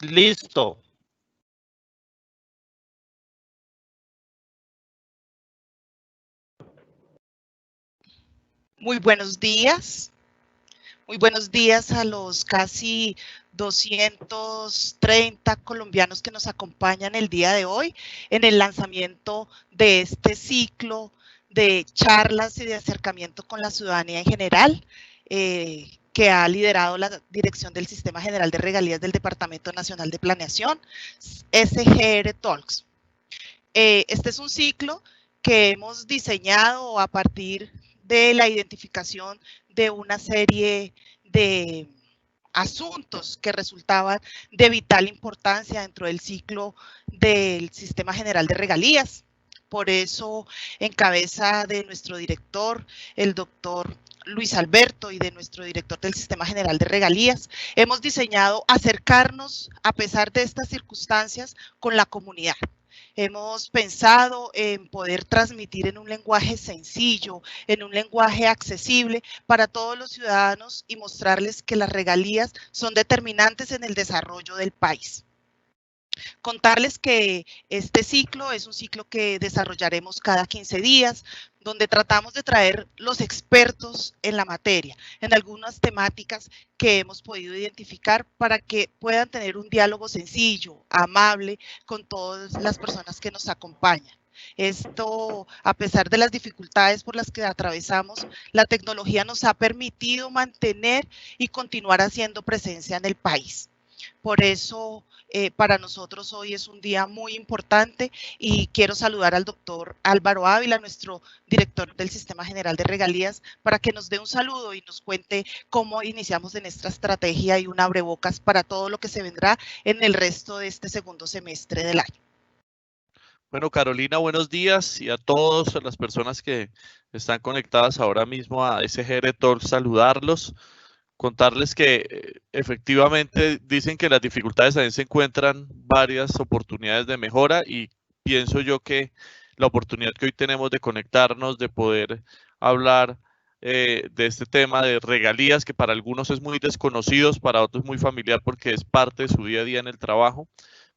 Listo. Muy buenos días. Muy buenos días a los casi 230 colombianos que nos acompañan el día de hoy en el lanzamiento de este ciclo de charlas y de acercamiento con la ciudadanía en general, que ha liderado la Dirección del Sistema General de Regalías del Departamento Nacional de Planeación, SGR Talks. Este es un ciclo que hemos diseñado a partir de la identificación de una serie de asuntos que resultaban de vital importancia dentro del ciclo del Sistema General de Regalías. Por eso, en cabeza de nuestro director, el doctor Luis Alberto, y de nuestro director del Sistema General de Regalías, hemos diseñado acercarnos, a pesar de estas circunstancias, con la comunidad. Hemos pensado en poder transmitir en un lenguaje sencillo, en un lenguaje accesible para todos los ciudadanos y mostrarles que las regalías son determinantes en el desarrollo del país. Contarles que este ciclo es un ciclo que desarrollaremos cada 15 días, donde tratamos de traer los expertos en la materia, en algunas temáticas que hemos podido identificar para que puedan tener un diálogo sencillo, amable, con todas las personas que nos acompañan. Esto, a pesar de las dificultades por las que atravesamos, la tecnología nos ha permitido mantener y continuar haciendo presencia en el país. Por eso, para nosotros hoy es un día muy importante y quiero saludar al doctor Álvaro Ávila, nuestro director del Sistema General de Regalías, para que nos dé un saludo y nos cuente cómo iniciamos en nuestra estrategia y un abrebocas para todo lo que se vendrá en el resto de este segundo semestre del año. Bueno, Carolina, buenos días y a todas las personas que están conectadas ahora mismo a SGR Talks, saludarlos, contarles que efectivamente dicen que las dificultades también se encuentran varias oportunidades de mejora y pienso yo que la oportunidad que hoy tenemos de conectarnos, de poder hablar de este tema de regalías que para algunos es muy desconocido, para otros muy familiar porque es parte de su día a día en el trabajo,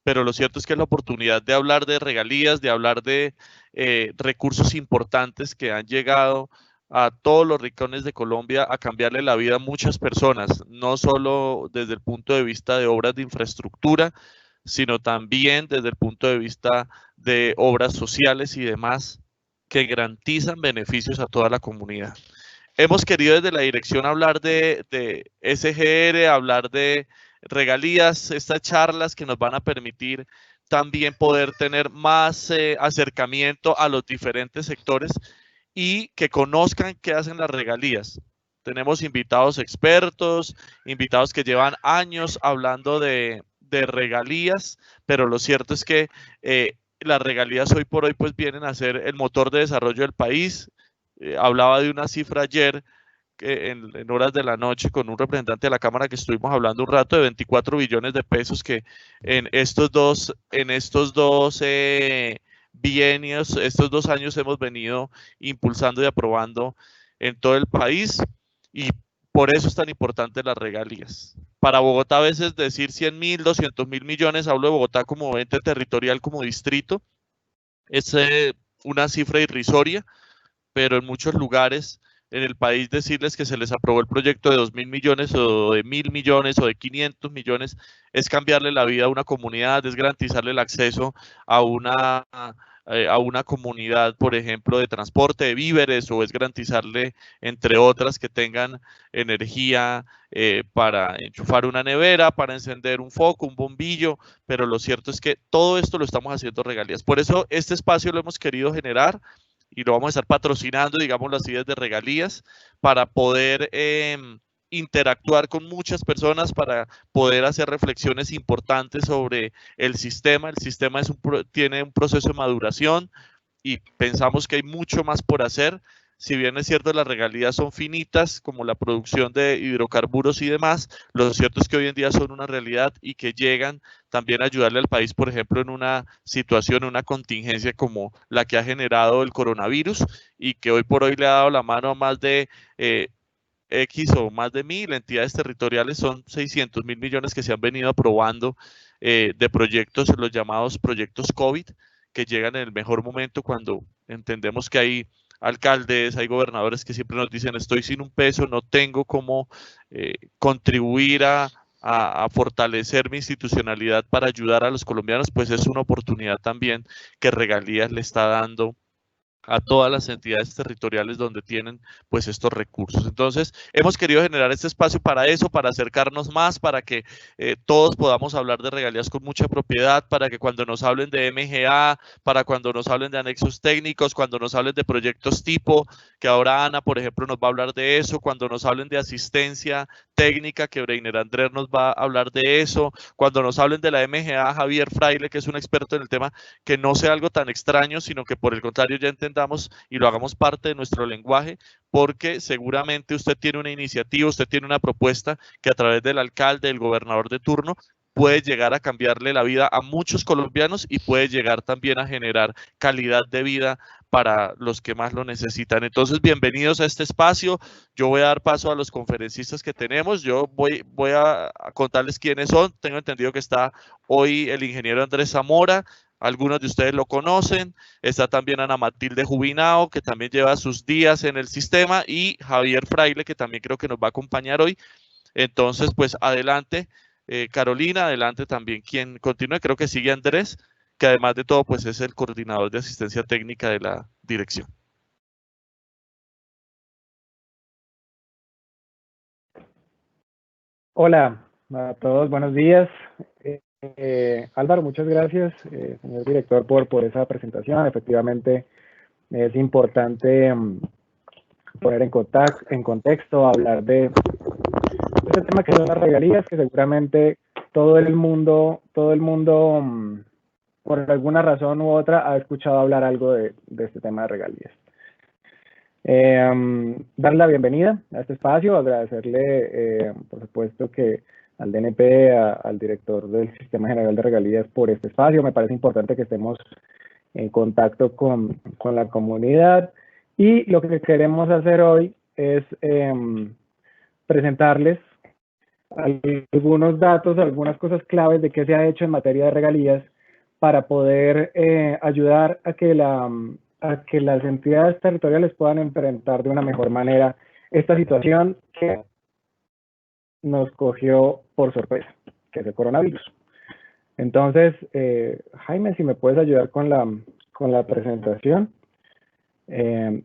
pero lo cierto es que es la oportunidad de hablar de regalías, de hablar de recursos importantes que han llegado a todos los rincones de Colombia a cambiarle la vida a muchas personas, no solo desde el punto de vista de obras de infraestructura, sino también desde el punto de vista de obras sociales y demás que garantizan beneficios a toda la comunidad. Hemos querido desde la dirección hablar de SGR, hablar de regalías, estas charlas que nos van a permitir también poder tener más acercamiento a los diferentes sectores y que conozcan qué hacen las regalías. Tenemos invitados expertos, invitados que llevan años hablando de regalías, pero lo cierto es que las regalías hoy por hoy pues vienen a ser el motor de desarrollo del país. Hablaba de una cifra ayer en horas de la noche con un representante de la Cámara que estuvimos hablando un rato de 24 billones de pesos que en estos dos bienios, estos 2 años hemos venido impulsando y aprobando en todo el país y por eso es tan importante las regalías. Para Bogotá a veces decir 100.000, 200.000 millones, hablo de Bogotá como ente territorial, como distrito, es una cifra irrisoria, pero en muchos lugares en el país decirles que se les aprobó el proyecto de 2.000 millones o de 1.000 millones o de 500 millones es cambiarle la vida a una comunidad, es garantizarle el acceso a una comunidad, por ejemplo, de transporte de víveres o es garantizarle, entre otras, que tengan energía para enchufar una nevera, para encender un foco, un bombillo, pero lo cierto es que todo esto lo estamos haciendo regalías. Por eso este espacio lo hemos querido generar y lo vamos a estar patrocinando, digamos, las ideas de regalías para poder interactuar con muchas personas, para poder hacer reflexiones importantes sobre el sistema. El sistema tiene un proceso de maduración y pensamos que hay mucho más por hacer. Si bien es cierto, las regalías son finitas, como la producción de hidrocarburos y demás, lo cierto es que hoy en día son una realidad y que llegan también a ayudarle al país, por ejemplo, en una situación, una contingencia como la que ha generado el coronavirus y que hoy por hoy le ha dado la mano a más de X o más de 1.000 entidades territoriales, son 600.000 millones que se han venido aprobando de proyectos, los llamados proyectos COVID, que llegan en el mejor momento cuando entendemos que hay alcaldes, hay gobernadores que siempre nos dicen estoy sin un peso, no tengo cómo contribuir a fortalecer mi institucionalidad para ayudar a los colombianos, pues es una oportunidad también que Regalías le está dando a todas las entidades territoriales donde tienen pues estos recursos. Entonces, hemos querido generar este espacio para eso, para acercarnos más, para que todos podamos hablar de regalías con mucha propiedad, para que cuando nos hablen de MGA, para cuando nos hablen de anexos técnicos, cuando nos hablen de proyectos tipo, que ahora Ana, por ejemplo, nos va a hablar de eso, cuando nos hablen de asistencia técnica, que Breiner Andrés nos va a hablar de eso, cuando nos hablen de la MGA, Javier Fraile, que es un experto en el tema, que no sea algo tan extraño, sino que por el contrario ya entendamos y lo hagamos parte de nuestro lenguaje, porque seguramente usted tiene una iniciativa, usted tiene una propuesta que a través del alcalde, del gobernador de turno, puede llegar a cambiarle la vida a muchos colombianos y puede llegar también a generar calidad de vida para los que más lo necesitan. Entonces, bienvenidos a este espacio. Yo voy a dar paso a los conferencistas que tenemos. Yo voy a contarles quiénes son. Tengo entendido que está hoy el ingeniero Andrés Zamora. Algunos de ustedes lo conocen. Está también Ana Matilde Jubinao, que también lleva sus días en el sistema, y Javier Fraile, que también creo que nos va a acompañar hoy. Entonces, pues adelante, Carolina, adelante también quien continúe. Creo que sigue Andrés, que además de todo, pues es el coordinador de asistencia técnica de la dirección. Hola a todos, buenos días. Álvaro, muchas gracias, señor director, por esa presentación. Efectivamente, es importante poner en contexto, hablar de este tema que son las regalías, que seguramente todo el mundo, por alguna razón u otra, ha escuchado hablar algo de este tema de regalías. Darle la bienvenida a este espacio, agradecerle, por supuesto, que al DNP, al director del Sistema General de Regalías por este espacio. Me parece importante que estemos en contacto con la comunidad, y lo que queremos hacer hoy es presentarles algunos datos, algunas cosas claves de qué se ha hecho en materia de regalías para poder ayudar a que las entidades territoriales puedan enfrentar de una mejor manera esta situación que nos cogió por sorpresa, que es el coronavirus. Entonces, Jaime, si me puedes ayudar con la presentación.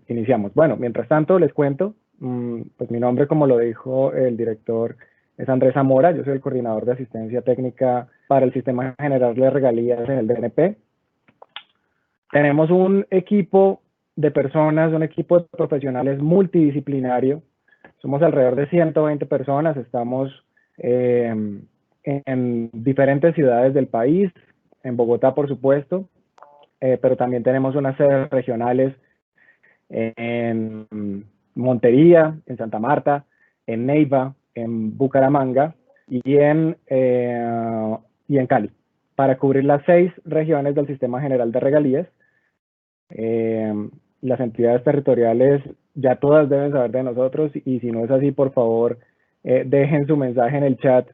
Iniciamos. Bueno, mientras tanto les cuento, pues mi nombre, como lo dijo el director, es Andrés Zamora. Yo soy el coordinador de asistencia técnica para el Sistema General de Regalías en el DNP. Tenemos un equipo de personas, un equipo de profesionales multidisciplinario. Somos alrededor de 120 personas, estamos en diferentes ciudades del país, en Bogotá, por supuesto, pero también tenemos unas sedes regionales en Montería, en Santa Marta, en Neiva, en Bucaramanga y en Cali, para cubrir las 6 regiones del Sistema General de Regalías. Las entidades territoriales ya todas deben saber de nosotros, y si no es así, por favor, dejen su mensaje en el chat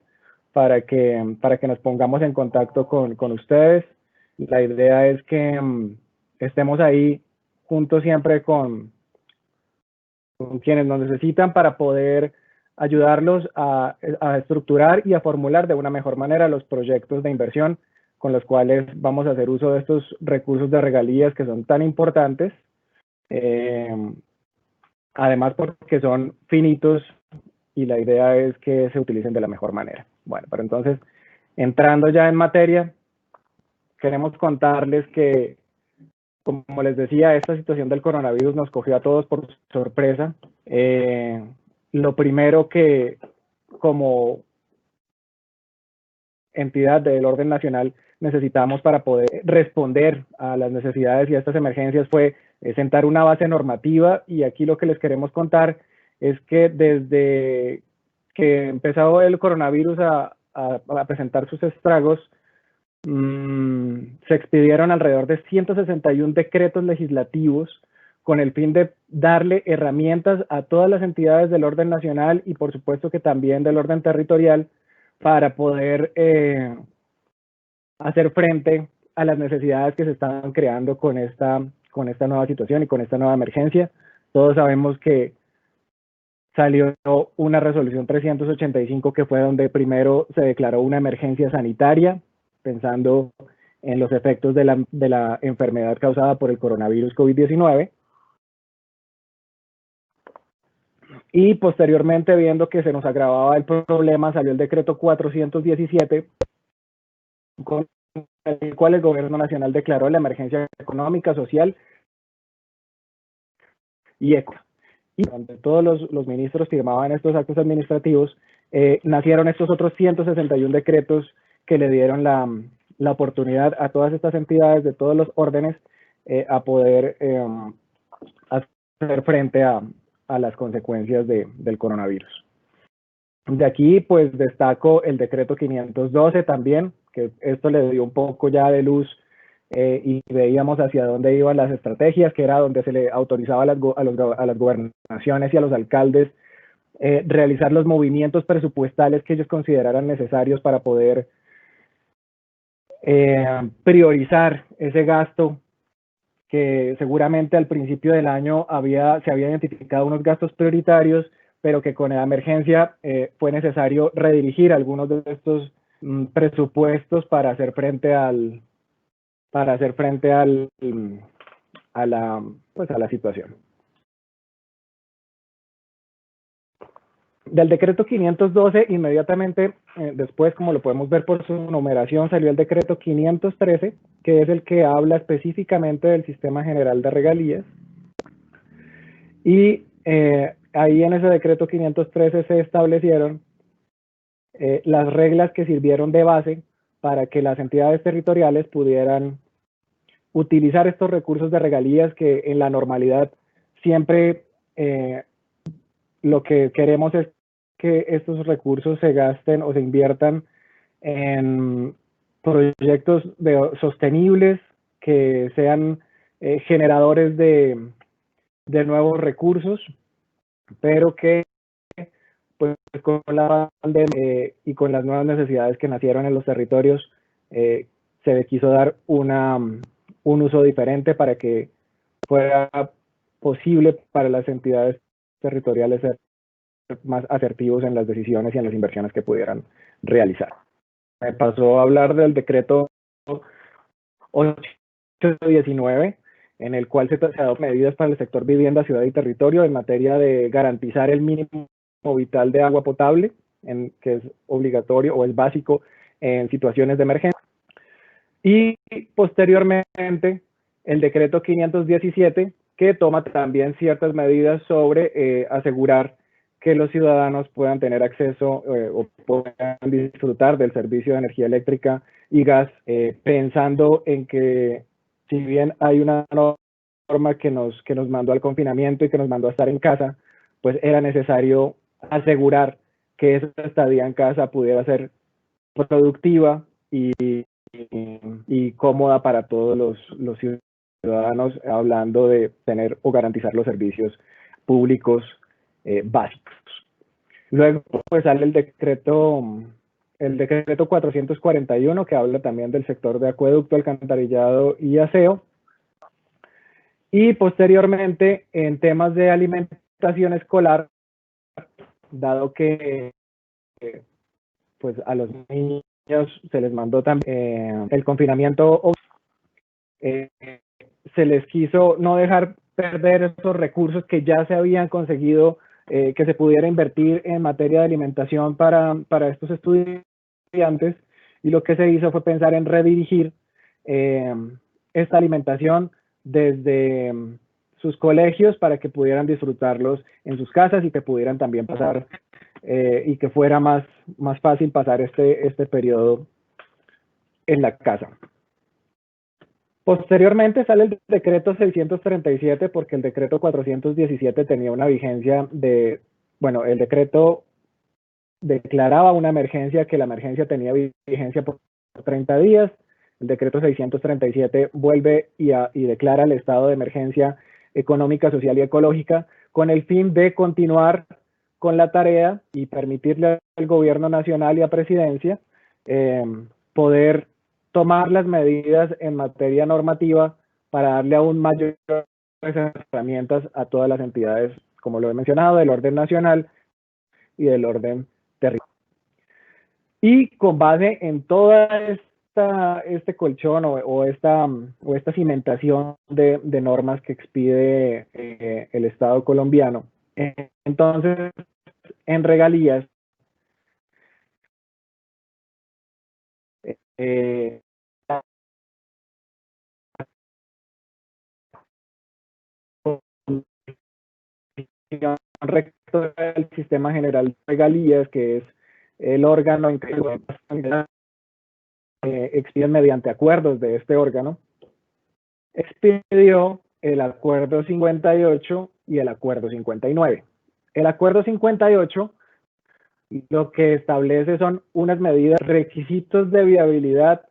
para que nos pongamos en contacto con ustedes. La idea es que estemos ahí juntos siempre con quienes nos necesitan para poder ayudarlos a estructurar y a formular de una mejor manera los proyectos de inversión con los cuales vamos a hacer uso de estos recursos de regalías que son tan importantes, además porque son finitos y la idea es que se utilicen de la mejor manera. Bueno, pero entonces, entrando ya en materia, queremos contarles que, como les decía, esta situación del coronavirus nos cogió a todos por sorpresa. Lo primero que, como entidad del orden nacional, necesitamos para poder responder a las necesidades y a estas emergencias fue sentar una base normativa, y aquí lo que les queremos contar es que desde que empezó el coronavirus a presentar sus estragos, se expidieron alrededor de 161 decretos legislativos con el fin de darle herramientas a todas las entidades del orden nacional y por supuesto que también del orden territorial para poder hacer frente a las necesidades que se estaban creando con esta nueva situación y con esta nueva emergencia. Todos sabemos que salió una resolución 385 que fue donde primero se declaró una emergencia sanitaria, pensando en los efectos de la enfermedad causada por el coronavirus COVID-19. Y posteriormente, viendo que se nos agravaba el problema, salió el decreto 417, con el cual el gobierno nacional declaró la emergencia económica, social y económica. Y donde todos los ministros firmaban estos actos administrativos, nacieron estos otros 161 decretos que le dieron la oportunidad a todas estas entidades de todos los órdenes a poder hacer frente a las consecuencias del coronavirus. De aquí, pues, destaco el decreto 512 también, que esto le dio un poco ya de luz y veíamos hacia dónde iban las estrategias, que era donde se le autorizaba a las gobernaciones y a los alcaldes realizar los movimientos presupuestales que ellos consideraran necesarios para poder priorizar ese gasto, que seguramente al principio del año se había identificado unos gastos prioritarios, pero que con la emergencia fue necesario redirigir algunos de estos presupuestos para hacer frente a la situación. Del decreto 512, inmediatamente después, como lo podemos ver por su numeración, salió el decreto 513, que es el que habla específicamente del Sistema General de Regalías. Y ahí en ese decreto 513 se establecieron las reglas que sirvieron de base para que las entidades territoriales pudieran utilizar estos recursos de regalías, que en la normalidad siempre lo que queremos es que estos recursos se gasten o se inviertan en proyectos sostenibles, que sean generadores de nuevos recursos, pero que pues con la pandemia y con las nuevas necesidades que nacieron en los territorios, se le quiso dar un uso diferente para que fuera posible para las entidades territoriales ser más asertivos en las decisiones y en las inversiones que pudieran realizar. Me pasó a hablar del decreto 819, en el cual se adoptan medidas para el sector vivienda, ciudad y territorio en materia de garantizar el mínimo vital de agua potable, que es obligatorio o es básico en situaciones de emergencia. Y posteriormente el decreto 517, que toma también ciertas medidas sobre asegurar que los ciudadanos puedan tener acceso o puedan disfrutar del servicio de energía eléctrica y gas, pensando en que si bien hay una norma que nos mandó al confinamiento y que nos mandó a estar en casa, pues era necesario asegurar que esa estadía en casa pudiera ser productiva y cómoda para todos los ciudadanos, hablando de tener o garantizar los servicios públicos básicos. Luego pues sale el decreto 441, que habla también del sector de acueducto, alcantarillado y aseo. Y posteriormente, en temas de alimentación escolar, dado que pues a los niños se les mandó también el confinamiento, se les quiso no dejar perder esos recursos que ya se habían conseguido, que se pudiera invertir en materia de alimentación para estos estudiantes, y lo que se hizo fue pensar en redirigir esta alimentación desde sus colegios para que pudieran disfrutarlos en sus casas y que pudieran también pasar y que fuera más fácil pasar este periodo en la casa. Posteriormente sale el decreto 637, porque el decreto 417 tenía una vigencia de, bueno, el decreto declaraba una emergencia, que la emergencia tenía vigencia por 30 días. El decreto 637 vuelve y declara el estado de emergencia económica, social y ecológica, con el fin de continuar con la tarea y permitirle al gobierno nacional y a presidencia poder tomar las medidas en materia normativa para darle aún mayores herramientas a todas las entidades, como lo he mencionado, del orden nacional y del orden territorial. Y con base en toda este colchón o esta cimentación de normas que expide el Estado colombiano, entonces en regalías rector del Sistema General de Regalías, que es el órgano expiden mediante acuerdos de este órgano, expidió el acuerdo 58 y el acuerdo 59. El acuerdo 58 lo que establece son unas medidas, requisitos de viabilidad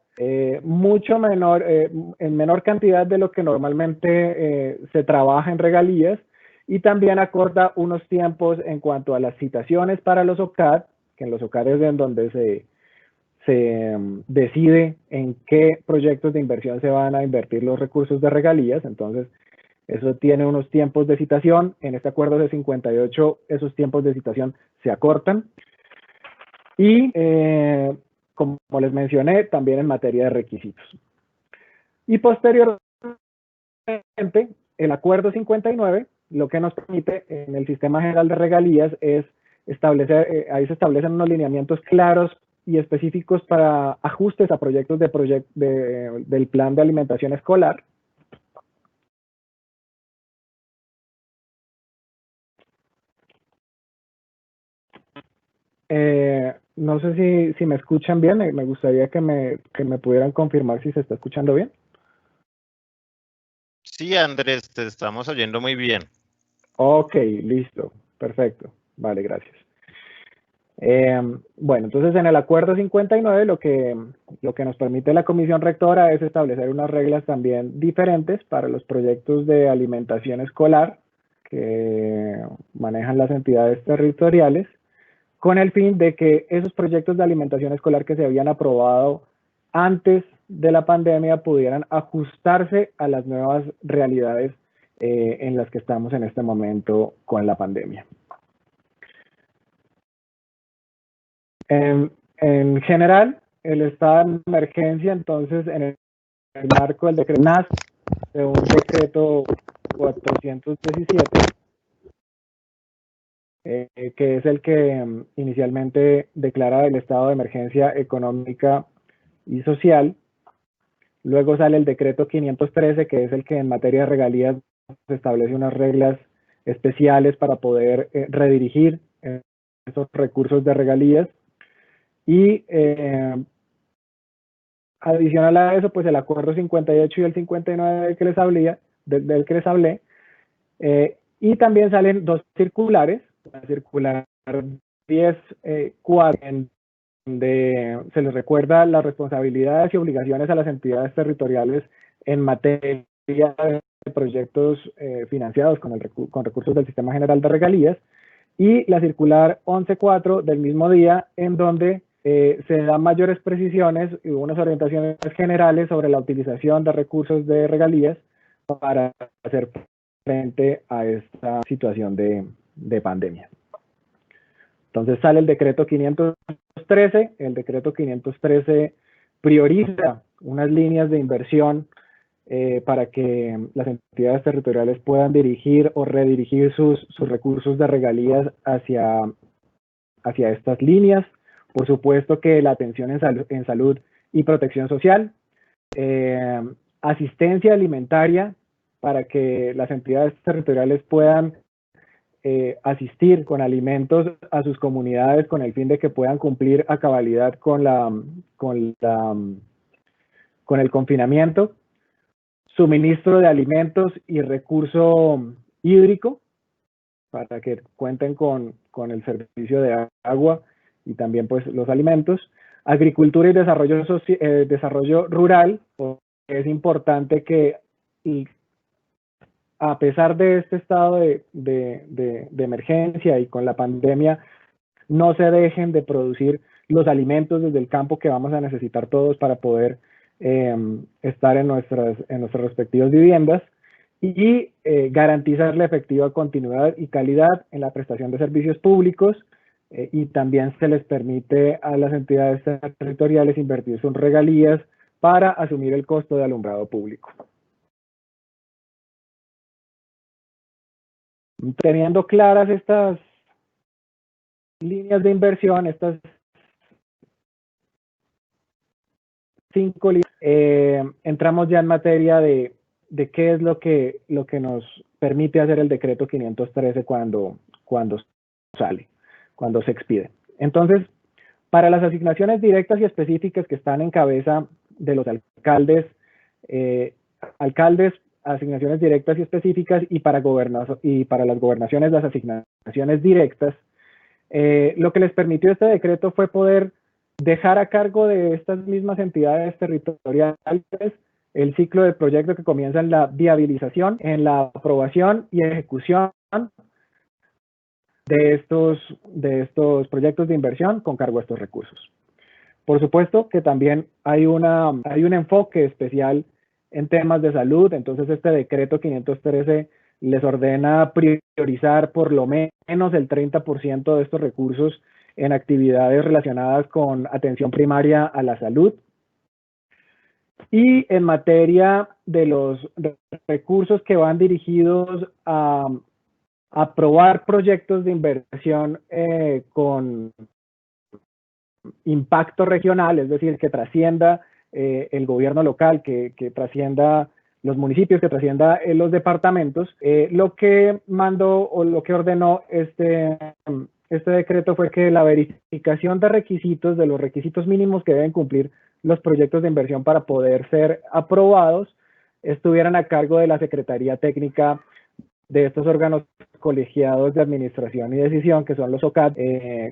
mucho menor, en menor cantidad de lo que normalmente se trabaja en regalías, y también acorda unos tiempos en cuanto a las citaciones para los OCAD, que en los OCAD es en donde se decide en qué proyectos de inversión se van a invertir los recursos de regalías. Entonces, eso tiene unos tiempos de citación. En este acuerdo de 58, esos tiempos de citación se acortan. Y, como les mencioné, también en materia de requisitos. Y posteriormente, el acuerdo 59, lo que nos permite en el Sistema General de Regalías es establecer, ahí se establecen unos lineamientos claros y específicos para ajustes a proyectos del plan de alimentación escolar. No sé si me escuchan bien, me gustaría que me pudieran confirmar si se está escuchando bien. Sí, Andrés, te estamos oyendo muy bien. Ok, listo, perfecto. Vale, gracias. Bueno, entonces en el acuerdo 59 lo que nos permite la comisión rectora es establecer unas reglas también diferentes para los proyectos de alimentación escolar que manejan las entidades territoriales, con el fin de que esos proyectos de alimentación escolar que se habían aprobado antes de la pandemia pudieran ajustarse a las nuevas realidades en las que estamos en este momento con la pandemia. En general, el estado de emergencia, entonces, en el marco del decreto nace de un decreto 417, que es el que inicialmente declara el estado de emergencia económica y social. Luego sale el decreto 513, que es el que en materia de regalías establece unas reglas especiales para poder redirigir esos recursos de regalías. Y adicional a eso, pues el acuerdo 58 y el 59 del que les hablé, y también salen dos circulares, la circular 10.4, en donde se les recuerda las responsabilidades y obligaciones a las entidades territoriales en materia de proyectos financiados con recursos del Sistema General de Regalías, y la circular 11.4 del mismo día, en donde se dan mayores precisiones y unas orientaciones generales sobre la utilización de recursos de regalías para hacer frente a esta situación de pandemia. Entonces sale el decreto 513. El decreto 513 prioriza unas líneas de inversión para que las entidades territoriales puedan dirigir o redirigir sus recursos de regalías hacia estas líneas. Por supuesto que la atención en salud y protección social, asistencia alimentaria para que las entidades territoriales puedan asistir con alimentos a sus comunidades con el fin de que puedan cumplir a cabalidad con el confinamiento, suministro de alimentos y recurso hídrico para que cuenten con el servicio de agua y también pues los alimentos, agricultura y desarrollo rural. Es importante que a pesar de este estado de emergencia y con la pandemia, no se dejen de producir los alimentos desde el campo que vamos a necesitar todos para poder estar en nuestras respectivas viviendas y garantizar la efectiva continuidad y calidad en la prestación de servicios públicos, y también se les permite a las entidades territoriales invertir sus regalías para asumir el costo de alumbrado público. Teniendo claras estas líneas de inversión, estas 5 líneas, entramos ya en materia de qué es lo que nos permite hacer el decreto 513 cuando sale, cuando se expide. Entonces, para las asignaciones directas y específicas que están en cabeza de los alcaldes, asignaciones directas y específicas, y para las gobernaciones las asignaciones directas, lo que les permitió este decreto fue poder dejar a cargo de estas mismas entidades territoriales el ciclo del proyecto que comienza en la viabilización, en la aprobación y ejecución de estos proyectos de inversión con cargo a estos recursos. Por supuesto que también hay un enfoque especial en temas de salud. Entonces este decreto 513 les ordena priorizar por lo menos el 30% de estos recursos en actividades relacionadas con atención primaria a la salud. Y en materia de los recursos que van dirigidos a aprobar proyectos de inversión con impacto regional, es decir, que trascienda el gobierno local, que trascienda los municipios, que trascienda los departamentos, lo que mandó o lo que ordenó este decreto fue que la verificación de requisitos, de los requisitos mínimos que deben cumplir los proyectos de inversión para poder ser aprobados, estuvieran a cargo de la Secretaría Técnica de estos órganos colegiados de administración y decisión, que son los OCAD,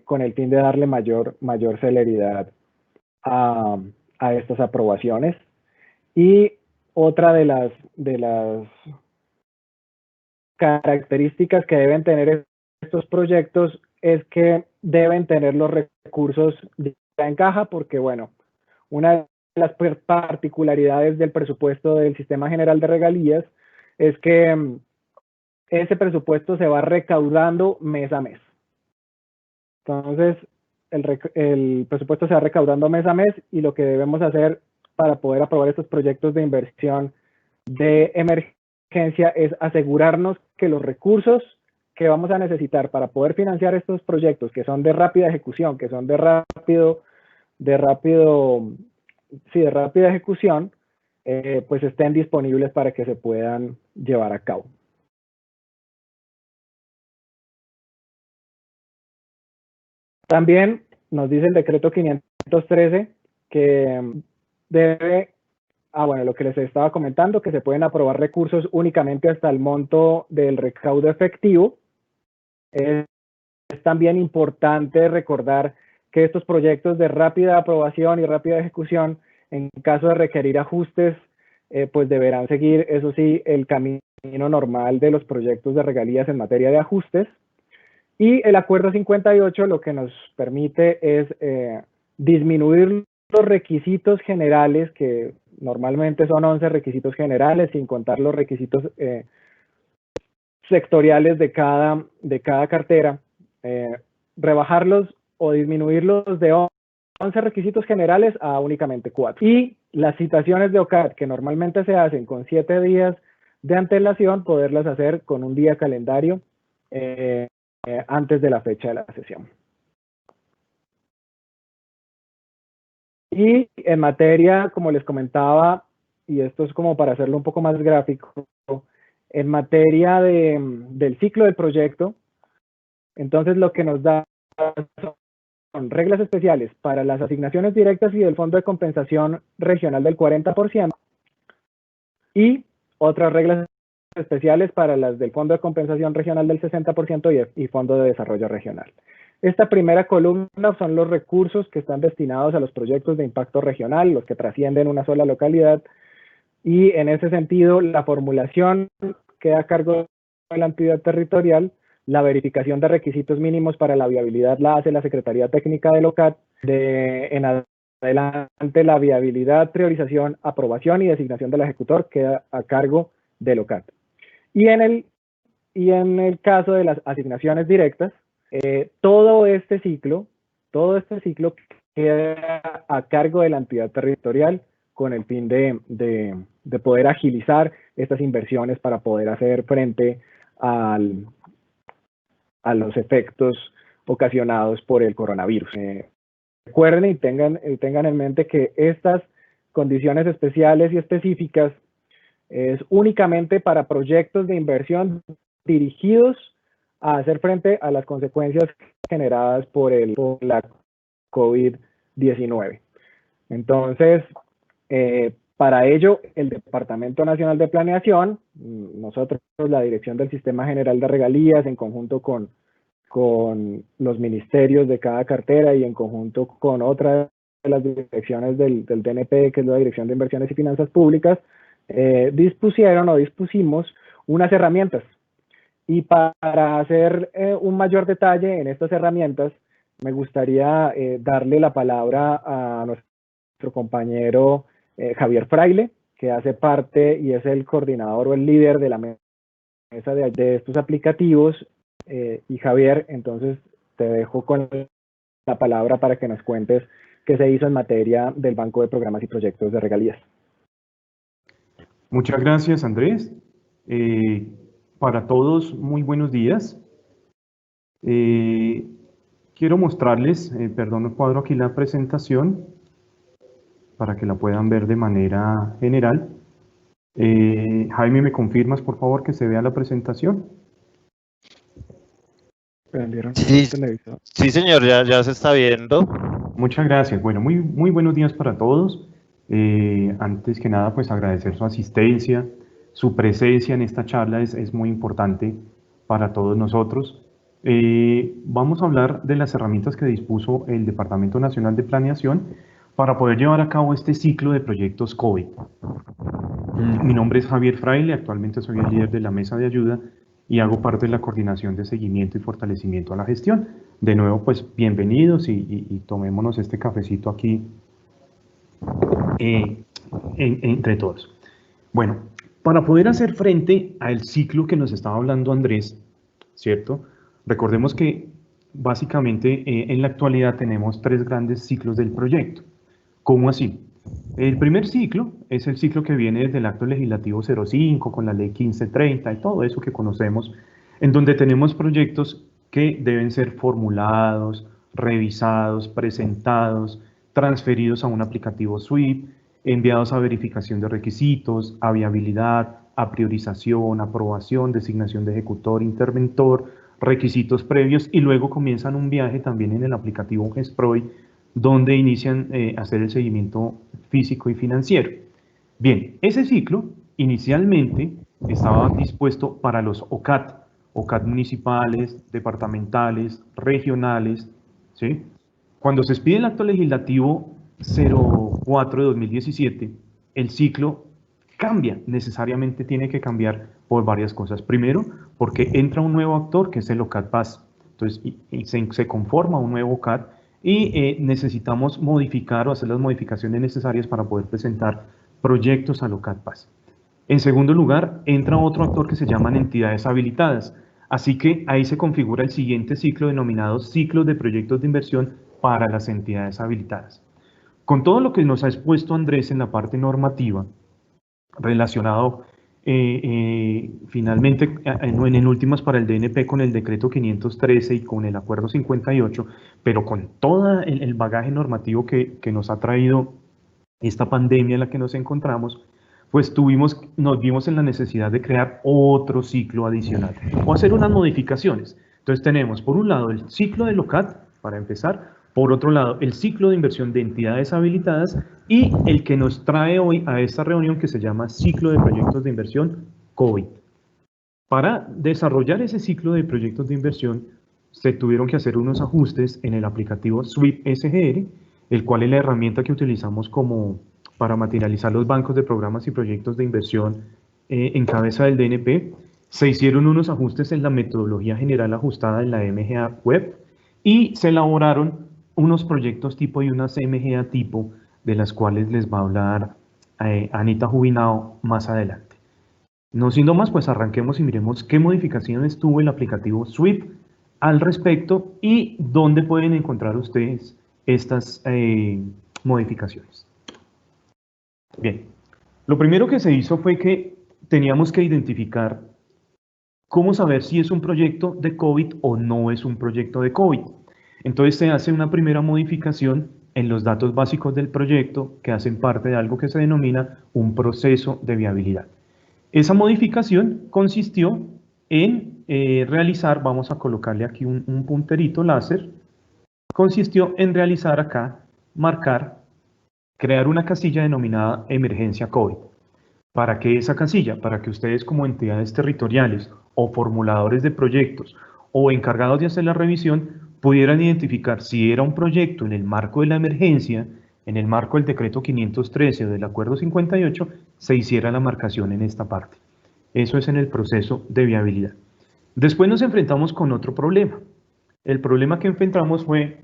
con el fin de darle mayor celeridad a estas aprobaciones. Y otra de las características que deben tener estos proyectos es que deben tener los recursos ya en caja, porque bueno, una de las particularidades del presupuesto del Sistema General de Regalías es que ese presupuesto se va recaudando mes a mes. Entonces, el presupuesto se va recaudando mes a mes, y lo que debemos hacer para poder aprobar estos proyectos de inversión de emergencia es asegurarnos que los recursos que vamos a necesitar para poder financiar estos proyectos, que son de rápida ejecución, que son de rápida ejecución, pues estén disponibles para que se puedan llevar a cabo. También nos dice el decreto 513 que debe, bueno, lo que les estaba comentando, que se pueden aprobar recursos únicamente hasta el monto del recaudo efectivo. Es también importante recordar que estos proyectos de rápida aprobación y rápida ejecución, en caso de requerir ajustes, pues deberán seguir, eso sí, el camino normal de los proyectos de regalías en materia de ajustes. Y el acuerdo 58 lo que nos permite es disminuir los requisitos generales, que normalmente son 11 requisitos generales, sin contar los requisitos sectoriales de cada cartera, rebajarlos o disminuirlos de 11 requisitos generales a únicamente 4. Y las citaciones de OCAD, que normalmente se hacen con 7 días de antelación, poderlas hacer con un día calendario antes de la fecha de la sesión. Y en materia, como les comentaba, y esto es como para hacerlo un poco más gráfico, en materia del ciclo del proyecto, entonces lo que nos da son reglas especiales para las asignaciones directas y del Fondo de Compensación Regional del 40%, y otras reglas especiales para las del Fondo de Compensación Regional del 60% y Fondo de Desarrollo Regional. Esta primera columna son los recursos que están destinados a los proyectos de impacto regional, los que trascienden una sola localidad, y en ese sentido la formulación queda a cargo de la entidad territorial. La verificación de requisitos mínimos para la viabilidad la hace la Secretaría Técnica del OCAD. En adelante la viabilidad, priorización, aprobación y designación del ejecutor queda a cargo del OCAT. Y en el caso de las asignaciones directas, todo este ciclo queda a cargo de la entidad territorial con el fin de poder agilizar estas inversiones para poder hacer frente a los efectos ocasionados por el coronavirus. Recuerden y tengan en mente que estas condiciones especiales y específicas es únicamente para proyectos de inversión dirigidos a hacer frente a las consecuencias generadas por la COVID-19. Entonces, para ello, el Departamento Nacional de Planeación, nosotros, la Dirección del Sistema General de Regalías, en conjunto con los ministerios de cada cartera y en conjunto con otra de las direcciones del DNP, que es la Dirección de Inversiones y Finanzas Públicas, dispusimos unas herramientas. Y para hacer un mayor detalle en estas herramientas, me gustaría darle la palabra a nuestro compañero Javier Fraile, que hace parte y es el coordinador o el líder de la mesa de estos aplicativos. Y Javier, entonces te dejo con la palabra para que nos cuentes qué se hizo en materia del Banco de Programas y Proyectos de Regalías. Muchas gracias, Andrés. Para todos, muy buenos días. Quiero mostrarles, perdón, cuadro aquí la presentación para que la puedan ver de manera general. Jaime, ¿me confirmas, por favor, que se vea la presentación? Sí, señor, ya se está viendo. Muchas gracias. Bueno, muy buenos días para todos. Antes que nada, pues agradecer su asistencia, su presencia en esta charla es muy importante para todos nosotros. Vamos a hablar de las herramientas que dispuso el Departamento Nacional de Planeación para poder llevar a cabo este ciclo de proyectos COVID. Mi nombre es Javier Fraile, actualmente soy el líder de la mesa de ayuda y hago parte de la coordinación de seguimiento y fortalecimiento a la gestión. De nuevo, pues bienvenidos y tomémonos este cafecito aquí entre todos. Bueno, para poder hacer frente al ciclo que nos estaba hablando Andrés, ¿cierto? Recordemos que básicamente en la actualidad tenemos 3 grandes ciclos del proyecto. ¿Cómo así? El primer ciclo es el ciclo que viene desde el acto legislativo 05 con la ley 1530 y todo eso que conocemos, en donde tenemos proyectos que deben ser formulados, revisados, presentados, transferidos a un aplicativo SWIP, enviados a verificación de requisitos, a viabilidad, a priorización, aprobación, designación de ejecutor, interventor, requisitos previos y luego comienzan un viaje también en el aplicativo GESPROI donde inician a hacer el seguimiento físico y financiero. Bien, ese ciclo inicialmente estaba dispuesto para los OCAT municipales, departamentales, regionales, ¿sí? Cuando se expide el acto legislativo 04 de 2017, el ciclo cambia, necesariamente tiene que cambiar por varias cosas. Primero, porque entra un nuevo actor que es el OCAT PAS. Entonces, se conforma un nuevo OCAT y necesitamos modificar o hacer las modificaciones necesarias para poder presentar proyectos al OCAT PAS. En segundo lugar, entra otro actor que se llaman entidades habilitadas. Así que ahí se configura el siguiente ciclo denominado ciclos de proyectos de inversión para las entidades habilitadas. Con todo lo que nos ha expuesto Andrés en la parte normativa, relacionado finalmente en últimas para el DNP con el decreto 513 y con el acuerdo 58, pero con todo el bagaje normativo que nos ha traído esta pandemia en la que nos encontramos, pues nos vimos en la necesidad de crear otro ciclo adicional o hacer unas modificaciones. Entonces tenemos por un lado el ciclo del OCAT, para empezar, por otro lado el ciclo de inversión de entidades habilitadas y el que nos trae hoy a esta reunión que se llama ciclo de proyectos de inversión COVID. Para desarrollar ese ciclo de proyectos de inversión se tuvieron que hacer unos ajustes en el aplicativo SWIP SGR, el cual es la herramienta que utilizamos para materializar los bancos de programas y proyectos de inversión en cabeza del DNP. Se hicieron unos ajustes en la metodología general ajustada en la MGA Web y se elaboraron unos proyectos tipo y unas MGA tipo, de las cuales les va a hablar Anita Jubinao más adelante. No siendo más, pues arranquemos y miremos qué modificaciones tuvo el aplicativo Sweep al respecto y dónde pueden encontrar ustedes estas modificaciones. Bien, lo primero que se hizo fue que teníamos que identificar cómo saber si es un proyecto de COVID o no es un proyecto de COVID. Entonces se hace una primera modificación en los datos básicos del proyecto que hacen parte de algo que se denomina un proceso de viabilidad. Esa modificación consistió en realizar, vamos a colocarle aquí un punterito láser, consistió en realizar acá, marcar, crear una casilla denominada emergencia COVID. ¿Para qué esa casilla? Para que ustedes como entidades territoriales o formuladores de proyectos o encargados de hacer la revisión pudieran identificar si era un proyecto en el marco de la emergencia, en el marco del decreto 513 o del acuerdo 58, se hiciera la marcación en esta parte. Eso es en el proceso de viabilidad. Después nos enfrentamos con otro problema. El problema que enfrentamos fue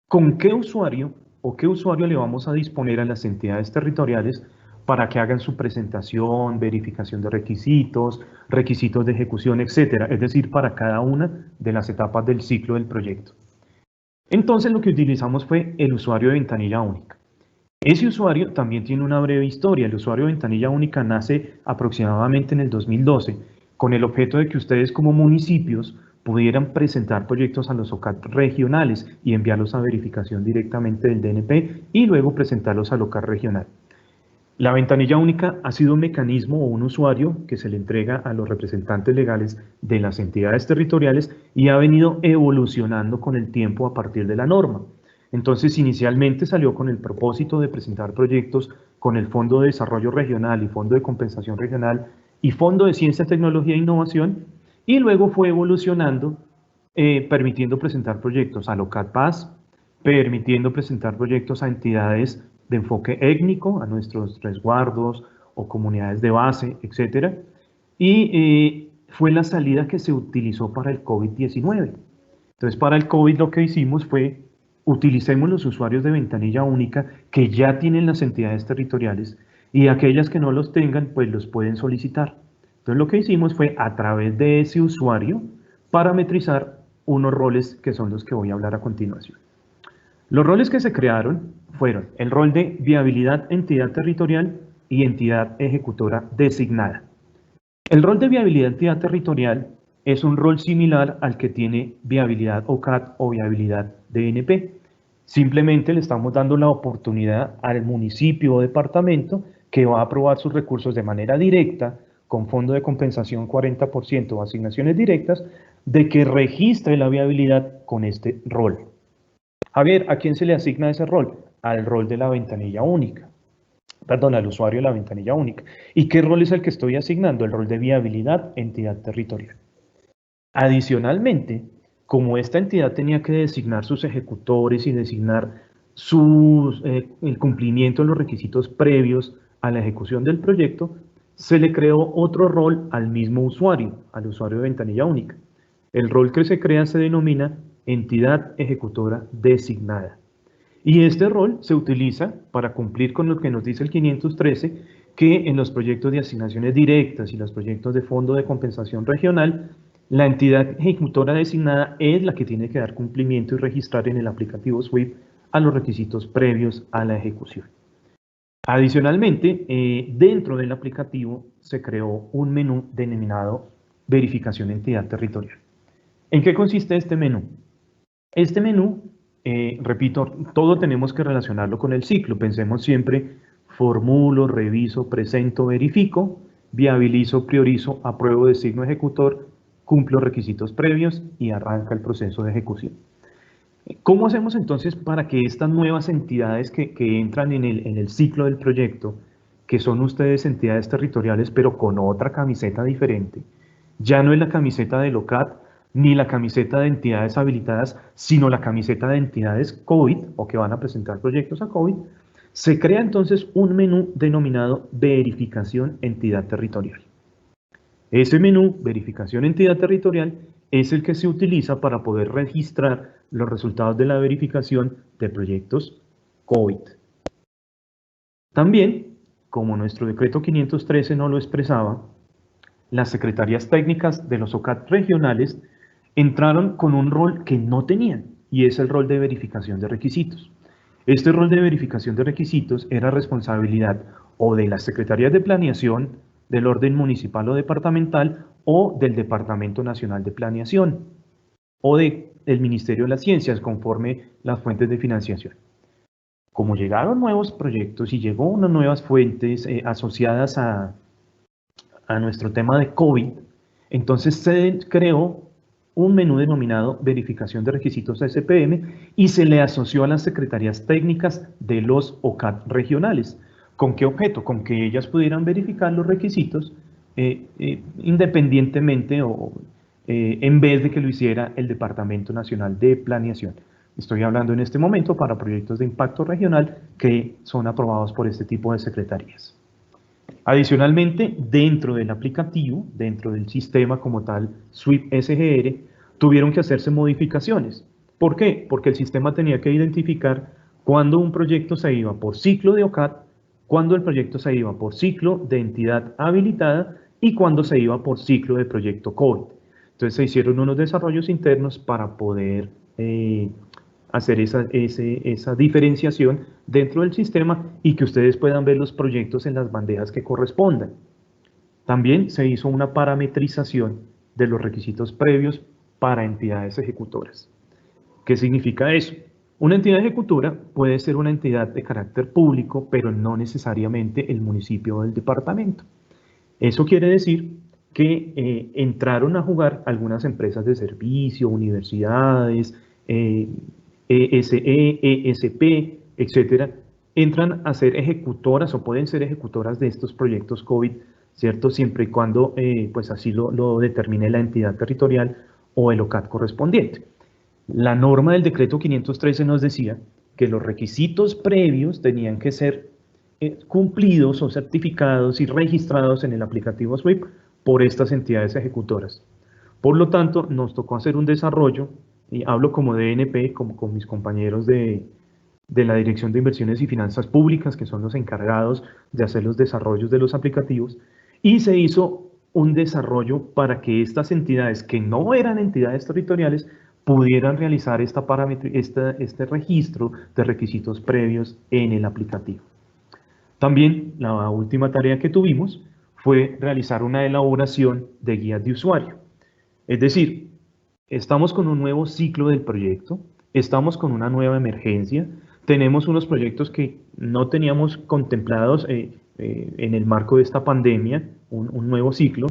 ¿con qué usuario o qué usuario le vamos a disponer a las entidades territoriales para que hagan su presentación, verificación de requisitos, requisitos de ejecución, etcétera? Es decir, para cada una de las etapas del ciclo del proyecto. Entonces lo que utilizamos fue el usuario de ventanilla única. Ese usuario también tiene una breve historia. El usuario de ventanilla única nace aproximadamente en el 2012 con el objeto de que ustedes como municipios pudieran presentar proyectos a los OCAT regionales y enviarlos a verificación directamente del DNP y luego presentarlos al OCAT regional. La ventanilla única ha sido un mecanismo o un usuario que se le entrega a los representantes legales de las entidades territoriales y ha venido evolucionando con el tiempo a partir de la norma. Entonces, inicialmente salió con el propósito de presentar proyectos con el Fondo de Desarrollo Regional y Fondo de Compensación Regional y Fondo de Ciencia, Tecnología e Innovación, y luego fue evolucionando, permitiendo presentar proyectos a OCAT Paz, permitiendo presentar proyectos a entidades de enfoque étnico, a nuestros resguardos o comunidades de base, etc. Y fue la salida que se utilizó para el COVID-19. Entonces, para el COVID lo que hicimos fue, utilicemos los usuarios de ventanilla única que ya tienen las entidades territoriales y aquellas que no los tengan, pues los pueden solicitar. Entonces, lo que hicimos fue, a través de ese usuario, parametrizar unos roles que son los que voy a hablar a continuación. Los roles que se crearon fueron el rol de viabilidad entidad territorial y entidad ejecutora designada. El rol de viabilidad entidad territorial es un rol similar al que tiene viabilidad OCAT o viabilidad DNP. Simplemente le estamos dando la oportunidad al municipio o departamento que va a aprobar sus recursos de manera directa, con fondo de compensación 40% o asignaciones directas, de que registre la viabilidad con este rol. A ver, ¿a quién se le asigna ese rol? Al rol de la ventanilla única. Perdón, al usuario de la ventanilla única. ¿Y qué rol es el que estoy asignando? El rol de viabilidad entidad territorial. Adicionalmente, como esta entidad tenía que designar sus ejecutores y designar el cumplimiento de los requisitos previos a la ejecución del proyecto, se le creó otro rol al mismo usuario, al usuario de ventanilla única. El rol que se crea se denomina entidad ejecutora designada. Y este rol se utiliza para cumplir con lo que nos dice el 513, que en los proyectos de asignaciones directas y los proyectos de fondo de compensación regional, la entidad ejecutora designada es la que tiene que dar cumplimiento y registrar en el aplicativo Sweep a los requisitos previos a la ejecución. Adicionalmente, dentro del aplicativo se creó un menú denominado verificación entidad territorial. ¿En qué consiste este menú? Este menú, repito, todo tenemos que relacionarlo con el ciclo. Pensemos siempre, formulo, reviso, presento, verifico, viabilizo, priorizo, apruebo, designo ejecutor, cumplo requisitos previos y arranca el proceso de ejecución. ¿Cómo hacemos entonces para que estas nuevas entidades que entran en el ciclo del proyecto, que son ustedes entidades territoriales pero con otra camiseta diferente, ya no es la camiseta del OCAT ni la camiseta de entidades habilitadas, sino la camiseta de entidades COVID o que van a presentar proyectos a COVID, se crea entonces un menú denominado verificación entidad territorial. Ese menú, verificación entidad territorial, es el que se utiliza para poder registrar los resultados de la verificación de proyectos COVID. También, como nuestro decreto 513 no lo expresaba, las secretarías técnicas de los OCAT regionales entraron con un rol que no tenían, y es el rol de verificación de requisitos. Este rol de verificación de requisitos era responsabilidad o de las secretarías de planeación, del orden municipal o departamental, o del Departamento Nacional de Planeación, o del Ministerio de las Ciencias, conforme las fuentes de financiación. Como llegaron nuevos proyectos y llegó unas nuevas fuentes asociadas a nuestro tema de COVID, entonces se creó un menú denominado verificación de requisitos SPM y se le asoció a las secretarías técnicas de los OCAT regionales. ¿Con qué objeto? Con que ellas pudieran verificar los requisitos independientemente o en vez de que lo hiciera el Departamento Nacional de Planeación. Estoy hablando en este momento para proyectos de impacto regional que son aprobados por este tipo de secretarías. Adicionalmente, dentro del aplicativo, dentro del sistema como tal, SWIP SGR, tuvieron que hacerse modificaciones. ¿Por qué? Porque el sistema tenía que identificar cuándo un proyecto se iba por ciclo de OCAT, cuándo el proyecto se iba por ciclo de entidad habilitada y cuándo se iba por ciclo de proyecto COVID. Entonces se hicieron unos desarrollos internos para poder hacer esa diferenciación dentro del sistema y que ustedes puedan ver los proyectos en las bandejas que correspondan. También se hizo una parametrización de los requisitos previos para entidades ejecutoras. ¿Qué significa eso? Una entidad ejecutora puede ser una entidad de carácter público, pero no necesariamente el municipio o el departamento. Eso quiere decir que entraron a jugar algunas empresas de servicio, universidades, ESE, ESP, etcétera, entran a ser ejecutoras o pueden ser ejecutoras de estos proyectos COVID, ¿cierto? Siempre y cuando pues así lo determine la entidad territorial o el OCAT correspondiente. La norma del decreto 513 nos decía que los requisitos previos tenían que ser cumplidos o certificados y registrados en el aplicativo SWIP por estas entidades ejecutoras. Por lo tanto, nos tocó hacer un desarrollo, y hablo como DNP, como con mis compañeros de la Dirección de Inversiones y Finanzas Públicas, que son los encargados de hacer los desarrollos de los aplicativos, y se hizo un desarrollo para que estas entidades, que no eran entidades territoriales, pudieran realizar este registro de requisitos previos en el aplicativo. También la última tarea que tuvimos fue realizar una elaboración de guías de usuario. Es decir, estamos con un nuevo ciclo del proyecto, estamos con una nueva emergencia, tenemos unos proyectos que no teníamos contemplados en el marco de esta pandemia, un nuevo ciclo.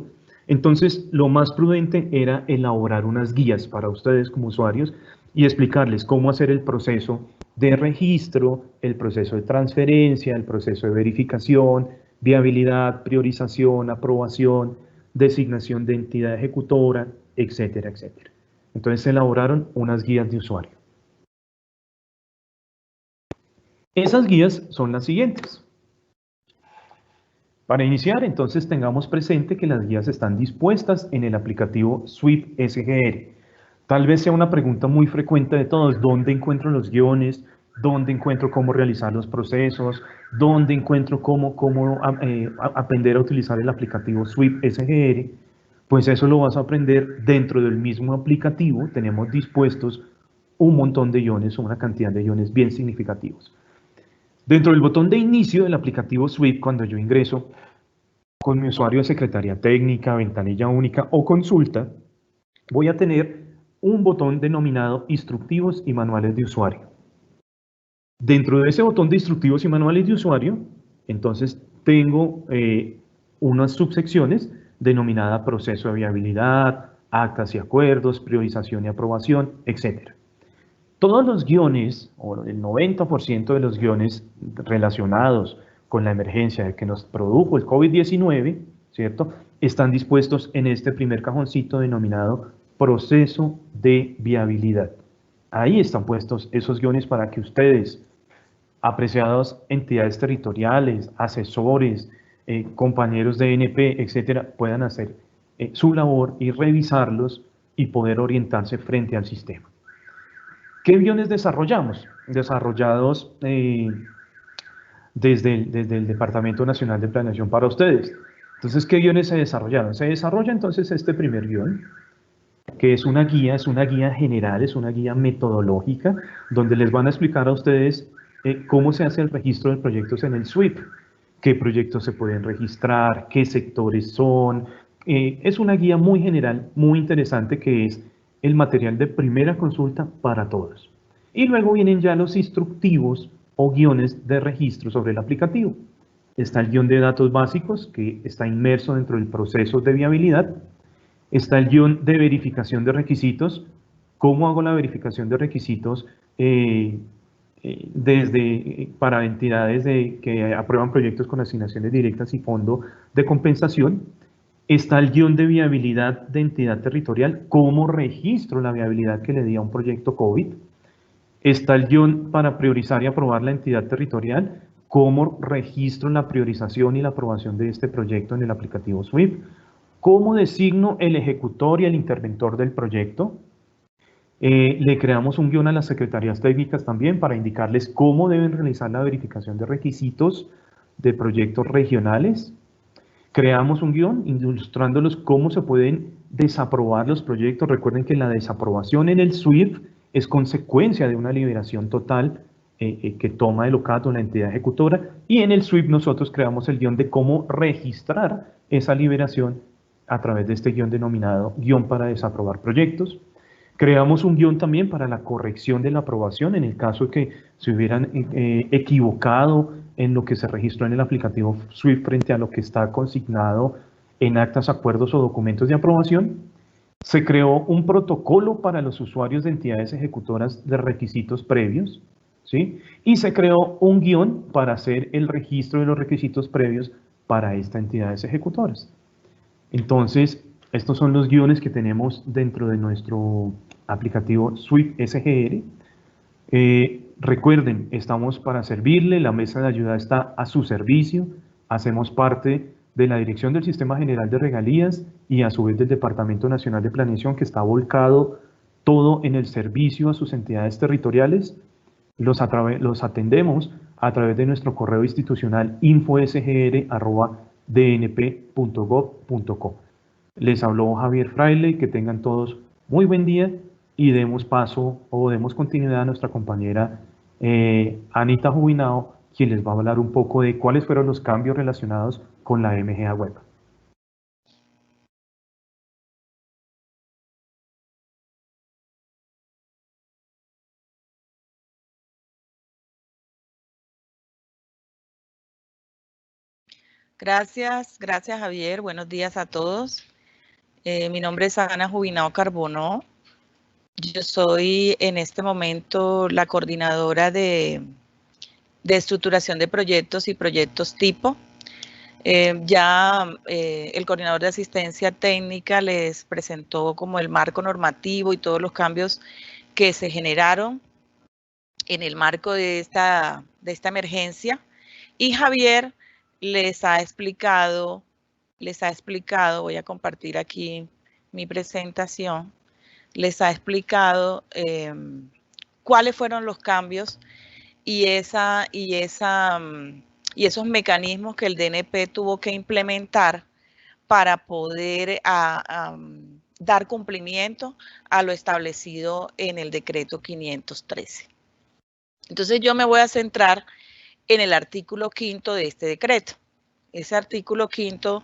Entonces, lo más prudente era elaborar unas guías para ustedes como usuarios y explicarles cómo hacer el proceso de registro, el proceso de transferencia, el proceso de verificación, viabilidad, priorización, aprobación, designación de entidad ejecutora, etcétera, etcétera. Entonces se elaboraron unas guías de usuario. Esas guías son las siguientes. Para iniciar, entonces tengamos presente que las guías están dispuestas en el aplicativo SWIP SGR. Tal vez sea una pregunta muy frecuente de todos: ¿dónde encuentro los guiones? ¿Dónde encuentro cómo realizar los procesos? ¿Dónde encuentro cómo aprender a utilizar el aplicativo SWIP SGR? Pues eso lo vas a aprender dentro del mismo aplicativo. Tenemos dispuestos un montón de guiones, una cantidad de guiones bien significativos. Dentro del botón de inicio del aplicativo SWIP, cuando yo ingreso con mi usuario de Secretaría Técnica, ventanilla única o consulta, voy a tener un botón denominado Instructivos y Manuales de Usuario. Dentro de ese botón de Instructivos y Manuales de Usuario, entonces tengo unas subsecciones denominada Proceso de Viabilidad, Actas y Acuerdos, Priorización y Aprobación, etc. Todos los guiones, o el 90% de los guiones relacionados con la emergencia que nos produjo el COVID-19, ¿cierto?, están dispuestos en este primer cajoncito denominado Proceso de Viabilidad. Ahí están puestos esos guiones para que ustedes, apreciadas entidades territoriales, asesores, compañeros de NP, etcétera, puedan hacer su labor y revisarlos y poder orientarse frente al sistema. ¿Qué guiones desarrollamos? Desarrollados desde el Departamento Nacional de Planeación para ustedes. Entonces, ¿qué guiones se desarrollaron? Se desarrolla entonces este primer guión, que es una guía general, es una guía metodológica, donde les van a explicar a ustedes cómo se hace el registro de proyectos en el SWIP, qué proyectos se pueden registrar, qué sectores son. Es una guía muy general, muy interesante, que es el material de primera consulta para todos. Y luego vienen ya los instructivos o guiones de registro sobre el aplicativo. Está el guión de datos básicos, que está inmerso dentro del proceso de viabilidad. Está el guión de verificación de requisitos. ¿Cómo hago la verificación de requisitos para entidades que aprueban proyectos con asignaciones directas y fondo de compensación? Está el guión de viabilidad de entidad territorial. ¿Cómo registro la viabilidad que le di a un proyecto COVID? Está el guión para priorizar y aprobar la entidad territorial. ¿Cómo registro la priorización y la aprobación de este proyecto en el aplicativo SWIP? ¿Cómo designo el ejecutor y el interventor del proyecto? Le creamos un guión a las secretarías técnicas también para indicarles cómo deben realizar la verificación de requisitos de proyectos regionales. Creamos un guión ilustrándolos cómo se pueden desaprobar los proyectos. Recuerden que la desaprobación en el SWIP es consecuencia de una liberación total que toma el OCAT o la entidad ejecutora, y en el SWIP nosotros creamos el guión de cómo registrar esa liberación a través de este guión denominado guión para desaprobar proyectos. Creamos un guión también para la corrección de la aprobación en el caso de que se hubieran equivocado en lo que se registró en el aplicativo SWIP frente a lo que está consignado en actas, acuerdos o documentos de aprobación. Se creó un protocolo para los usuarios de entidades ejecutoras de requisitos previos, ¿sí? Y se creó un guión para hacer el registro de los requisitos previos para estas entidades ejecutoras. Entonces, estos son los guiones que tenemos dentro de nuestro aplicativo SWIP SGR. Recuerden, estamos para servirle, la mesa de ayuda está a su servicio, hacemos parte de la Dirección del Sistema General de Regalías y a su vez del Departamento Nacional de Planeación, que está volcado todo en el servicio a sus entidades territoriales. Los atendemos a través de nuestro correo institucional infosgr@dnp.gov.co. Les habló Javier Fraile, que tengan todos muy buen día y demos paso o demos continuidad a nuestra compañera Anita Jubinao, quien les va a hablar un poco de cuáles fueron los cambios relacionados con la MGA Web. Gracias Javier, buenos días a todos. Mi nombre es Ana Jubinao Carbonó. Yo soy en este momento la coordinadora de estructuración de proyectos y proyectos tipo. El coordinador de asistencia técnica les presentó como el marco normativo y todos los cambios que se generaron en el marco de esta emergencia. Y Javier les ha explicado, voy a compartir aquí mi presentación, les ha explicado cuáles fueron los cambios y esos mecanismos que el DNP tuvo que implementar para poder dar cumplimiento a lo establecido en el decreto 513. Entonces yo me voy a centrar en el artículo 5 de este decreto. Ese artículo 5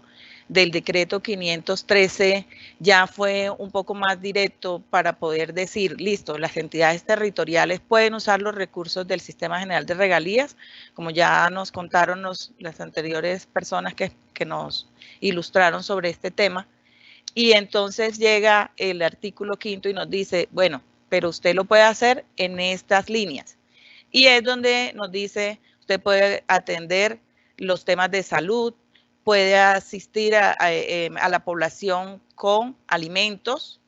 del decreto 513 ya fue un poco más directo para poder decir, listo, las entidades territoriales pueden usar los recursos del Sistema General de Regalías, como ya nos contaron las anteriores personas que nos ilustraron sobre este tema. Y entonces llega el artículo 5 y nos dice, bueno, pero usted lo puede hacer en estas líneas. Y es donde nos dice, usted puede atender los temas de salud, puede asistir a la población con alimentos,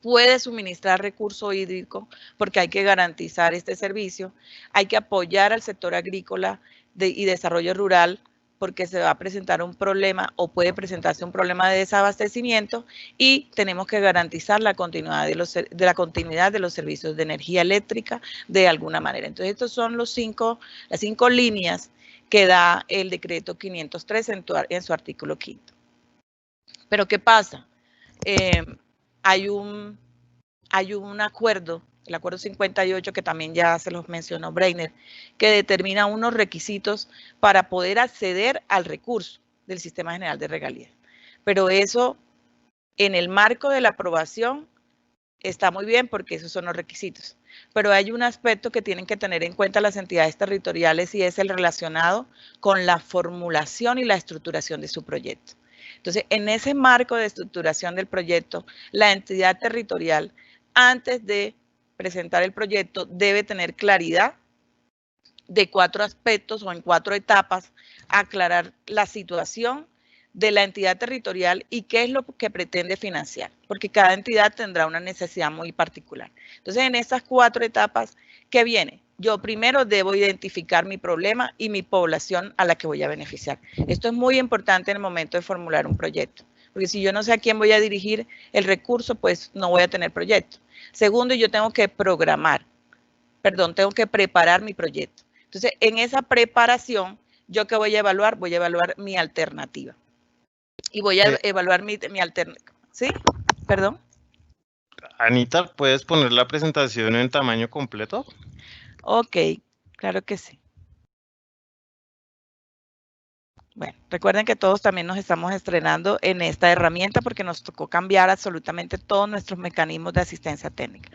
puede suministrar recurso hídrico porque hay que garantizar este servicio, hay que apoyar al sector agrícola y desarrollo rural porque se va a presentar un problema o puede presentarse un problema de desabastecimiento y tenemos que garantizar la continuidad de los servicios de energía eléctrica de alguna manera. Entonces, estos son las 5 líneas que da el decreto 503 en su artículo 5. Pero, ¿qué pasa? Hay un acuerdo, el acuerdo 58, que también ya se los mencionó Breiner, que determina unos requisitos para poder acceder al recurso del Sistema General de Regalías. Pero eso, en el marco de la aprobación, está muy bien porque esos son los requisitos. Pero hay un aspecto que tienen que tener en cuenta las entidades territoriales y es el relacionado con la formulación y la estructuración de su proyecto. Entonces, en ese marco de estructuración del proyecto, la entidad territorial, antes de presentar el proyecto, debe tener claridad de 4 aspectos o en 4 etapas, aclarar la situación de la entidad territorial y qué es lo que pretende financiar, porque cada entidad tendrá una necesidad muy particular. Entonces, en estas 4 etapas, ¿qué viene? Yo primero debo identificar mi problema y mi población a la que voy a beneficiar. Esto es muy importante en el momento de formular un proyecto, porque si yo no sé a quién voy a dirigir el recurso, pues no voy a tener proyecto. Segundo, yo tengo que tengo que preparar mi proyecto. Entonces, en esa preparación, ¿yo qué voy a evaluar? Voy a evaluar mi alternativa. Y voy a evaluar mi alternativa. ¿Sí? Perdón. Anita, ¿puedes poner la presentación en tamaño completo? Ok, claro que sí. Bueno, recuerden que todos también nos estamos estrenando en esta herramienta porque nos tocó cambiar absolutamente todos nuestros mecanismos de asistencia técnica.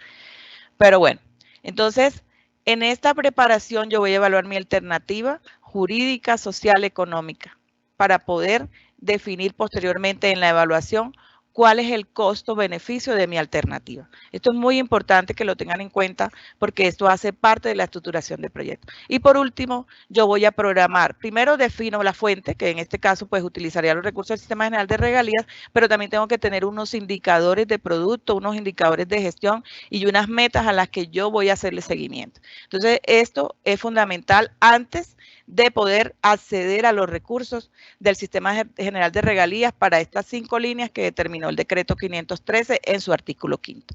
Pero bueno, entonces, en esta preparación yo voy a evaluar mi alternativa jurídica, social, económica, para poder definir posteriormente en la evaluación cuál es el costo-beneficio de mi alternativa. Esto es muy importante que lo tengan en cuenta porque esto hace parte de la estructuración del proyecto. Y por último, yo voy a programar. Primero defino la fuente, que en este caso pues utilizaría los recursos del Sistema General de Regalías, pero también tengo que tener unos indicadores de producto, unos indicadores de gestión y unas metas a las que yo voy a hacerle seguimiento. Entonces, esto es fundamental antes de poder acceder a los recursos del Sistema General de Regalías para estas 5 líneas que determinó el decreto 513 en su artículo 5.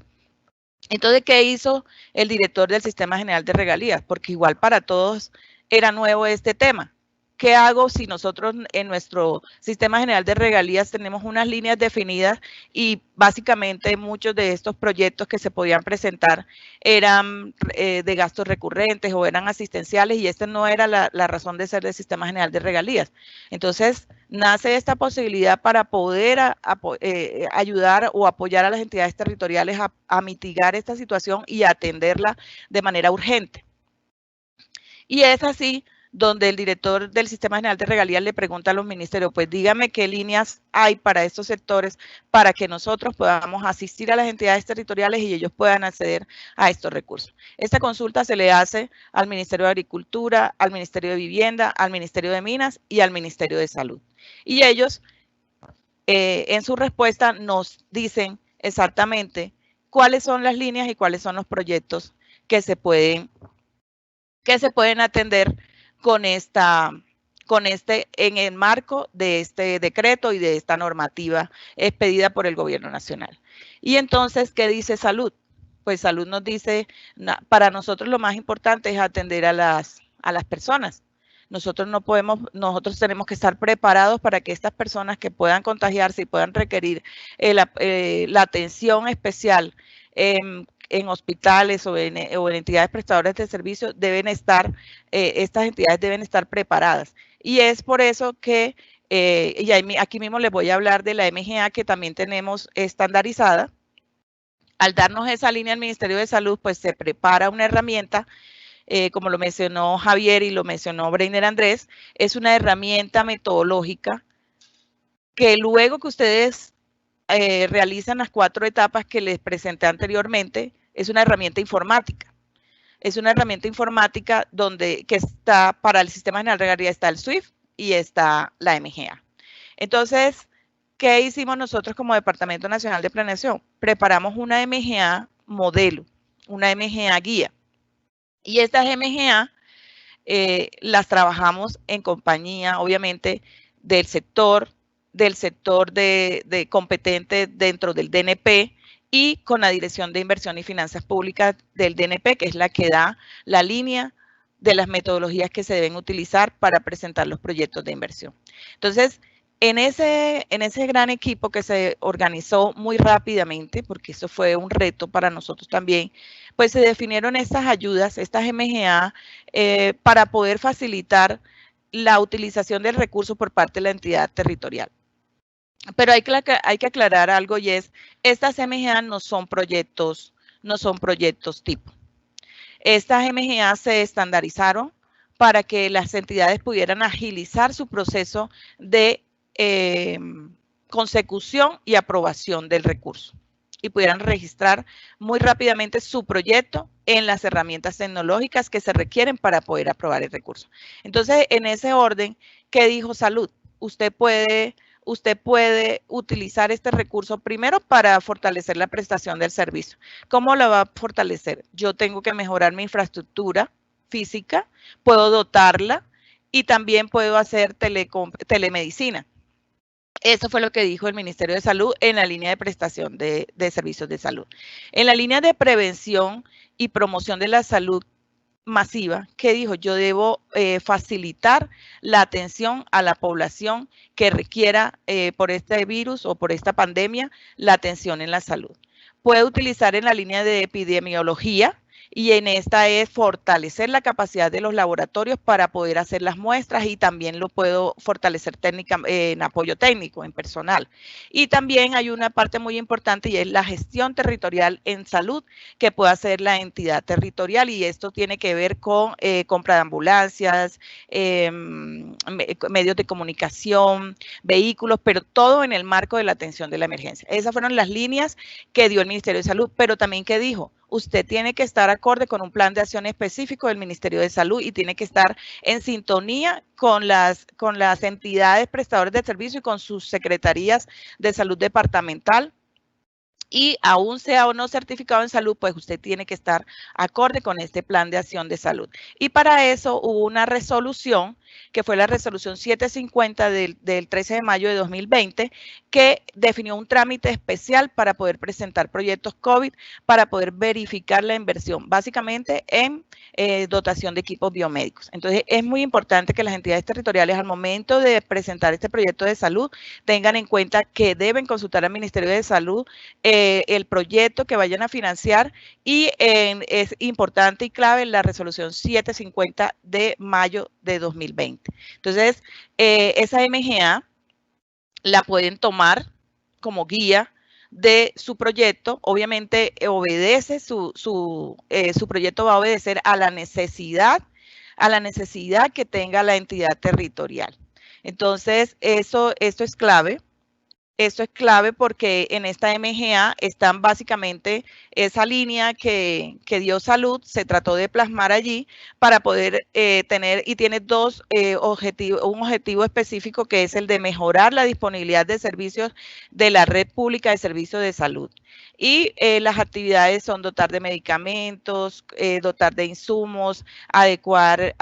Entonces, ¿qué hizo el director del Sistema General de Regalías? Porque igual para todos era nuevo este tema. ¿Qué hago si nosotros en nuestro Sistema General de Regalías tenemos unas líneas definidas y básicamente muchos de estos proyectos que se podían presentar eran de gastos recurrentes o eran asistenciales y esta no era la razón de ser del Sistema General de Regalías? Entonces, nace esta posibilidad para poder ayudar o apoyar a las entidades territoriales a mitigar esta situación y atenderla de manera urgente. Y es así donde el director del Sistema General de Regalías le pregunta a los ministerios, pues dígame qué líneas hay para estos sectores para que nosotros podamos asistir a las entidades territoriales y ellos puedan acceder a estos recursos. Esta consulta se le hace al Ministerio de Agricultura, al Ministerio de Vivienda, al Ministerio de Minas y al Ministerio de Salud. Y ellos, en su respuesta, nos dicen exactamente cuáles son las líneas y cuáles son los proyectos que se pueden atender en el marco de este decreto y de esta normativa expedida por el gobierno nacional. Y entonces, ¿qué dice Salud? Pues Salud nos dice, para nosotros lo más importante es atender a las personas. Nosotros tenemos que estar preparados para que estas personas que puedan contagiarse y puedan requerir la atención especial en hospitales o en entidades prestadoras de servicios estas entidades deben estar preparadas. Y es por eso que, y aquí mismo les voy a hablar de la MGA que también tenemos estandarizada. Al darnos esa línea al Ministerio de Salud, pues se prepara una herramienta, como lo mencionó Javier y lo mencionó Breiner Andrés, es una herramienta metodológica que luego que ustedes realizan las 4 etapas que les presenté anteriormente, es una herramienta informática. Es una herramienta informática que está para el Sistema General de Regalías, está el SWIFT y está la MGA. Entonces, ¿qué hicimos nosotros como Departamento Nacional de Planeación? Preparamos una MGA modelo, una MGA guía. Y estas MGA las trabajamos en compañía, obviamente, del sector de competente dentro del DNP y con la Dirección de Inversión y Finanzas Públicas del DNP, que es la que da la línea de las metodologías que se deben utilizar para presentar los proyectos de inversión. Entonces, en ese gran equipo que se organizó muy rápidamente, porque eso fue un reto para nosotros también, pues se definieron estas ayudas, estas MGA, para poder facilitar la utilización del recurso por parte de la entidad territorial. Pero hay que aclarar algo, y es, estas MGA no son proyectos tipo. Estas MGA se estandarizaron para que las entidades pudieran agilizar su proceso de consecución y aprobación del recurso y pudieran registrar muy rápidamente su proyecto en las herramientas tecnológicas que se requieren para poder aprobar el recurso. Entonces, en ese orden, ¿qué dijo Salud? Usted puede utilizar este recurso primero para fortalecer la prestación del servicio. ¿Cómo lo va a fortalecer? Yo tengo que mejorar mi infraestructura física, puedo dotarla y también puedo hacer telemedicina. Eso fue lo que dijo el Ministerio de Salud en la línea de prestación de servicios de salud. En la línea de prevención y promoción de la salud masiva, ¿qué dijo? Yo debo facilitar la atención a la población que requiera por este virus o por esta pandemia la atención en la salud. Puede utilizar en la línea de epidemiología, y en esta es fortalecer la capacidad de los laboratorios para poder hacer las muestras, y también lo puedo fortalecer en apoyo técnico, en personal. Y también hay una parte muy importante, y es la gestión territorial en salud que puede hacer la entidad territorial, y esto tiene que ver con compra de ambulancias, medios de comunicación, vehículos, pero todo en el marco de la atención de la emergencia. Esas fueron las líneas que dio el Ministerio de Salud, pero también que dijo, usted tiene que estar acorde con un plan de acción específico del Ministerio de Salud y tiene que estar en sintonía con las entidades prestadoras de servicio y con sus secretarías de salud departamental. Y aún sea o no certificado en salud, pues usted tiene que estar acorde con este plan de acción de salud. Y para eso hubo una resolución, que fue la resolución 750 del 13 de mayo de 2020, que definió un trámite especial para poder presentar proyectos COVID, para poder verificar la inversión, básicamente en dotación de equipos biomédicos. Entonces, es muy importante que las entidades territoriales, al momento de presentar este proyecto de salud, tengan en cuenta que deben consultar al Ministerio de Salud el proyecto que vayan a financiar, y es importante y clave la resolución 750 de mayo de 2020. Entonces, esa MGA la pueden tomar como guía de su proyecto. Obviamente obedece, su proyecto va a obedecer a la necesidad que tenga la entidad territorial. Entonces, esto es clave. Esto es clave porque en esta MGA están básicamente esa línea que dio Salud, se trató de plasmar allí para poder tener, y tiene dos objetivos, un objetivo específico que es el de mejorar la disponibilidad de servicios de la red pública de servicios de salud. Y las actividades son dotar de medicamentos, dotar de insumos, adecuar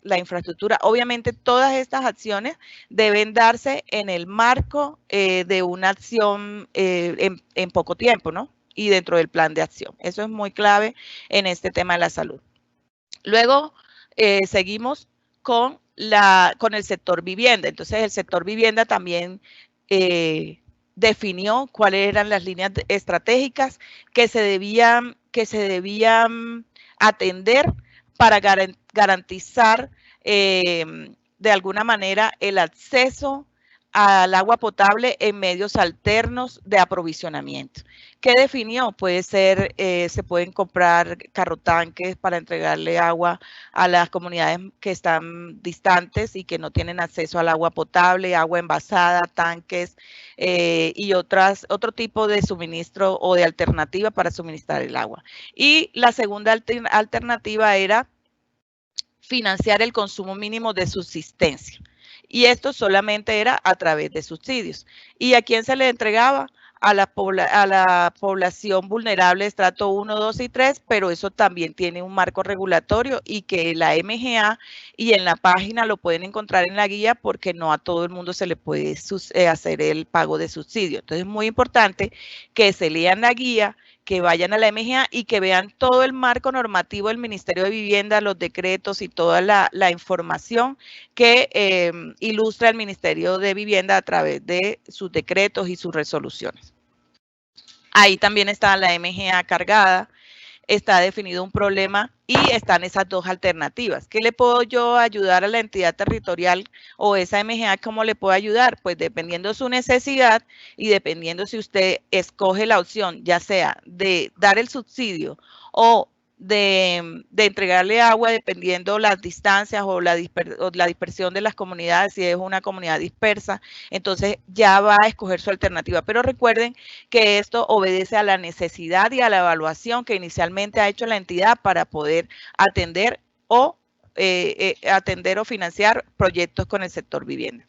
la infraestructura. Obviamente todas estas acciones deben darse en el marco de una acción en poco tiempo, ¿no? Y dentro del plan de acción. Eso es muy clave en este tema de la salud. Luego seguimos con el sector vivienda. Entonces el sector vivienda también definió cuáles eran las líneas estratégicas que se debían atender para garantizar de alguna manera el acceso al agua potable en medios alternos de aprovisionamiento. ¿Qué definió? Puede ser, se pueden comprar carrotanques para entregarle agua a las comunidades que están distantes y que no tienen acceso al agua potable, agua envasada, tanques y otro tipo de suministro o de alternativa para suministrar el agua. Y la segunda alternativa era financiar el consumo mínimo de subsistencia. Y esto solamente era a través de subsidios. ¿Y a quién se le entregaba? a la población vulnerable de estrato 1, 2 y 3, pero eso también tiene un marco regulatorio y que la MGA y en la página lo pueden encontrar en la guía porque no a todo el mundo se le puede hacer el pago de subsidio. Entonces es muy importante que se lean la guía, que vayan a la MGA y que vean todo el marco normativo del Ministerio de Vivienda, los decretos y toda la información que ilustra el Ministerio de Vivienda a través de sus decretos y sus resoluciones. Ahí también está la MGA cargada, está definido un problema y están esas dos alternativas. ¿Qué le puedo yo ayudar a la entidad territorial o esa MGA? ¿Cómo le puedo ayudar? Pues dependiendo de su necesidad y dependiendo si usted escoge la opción, ya sea de dar el subsidio o de entregarle agua dependiendo las distancias o la dispersión de las comunidades, si es una comunidad dispersa, entonces ya va a escoger su alternativa. Pero recuerden que esto obedece a la necesidad y a la evaluación que inicialmente ha hecho la entidad para poder atender o financiar proyectos con el sector vivienda.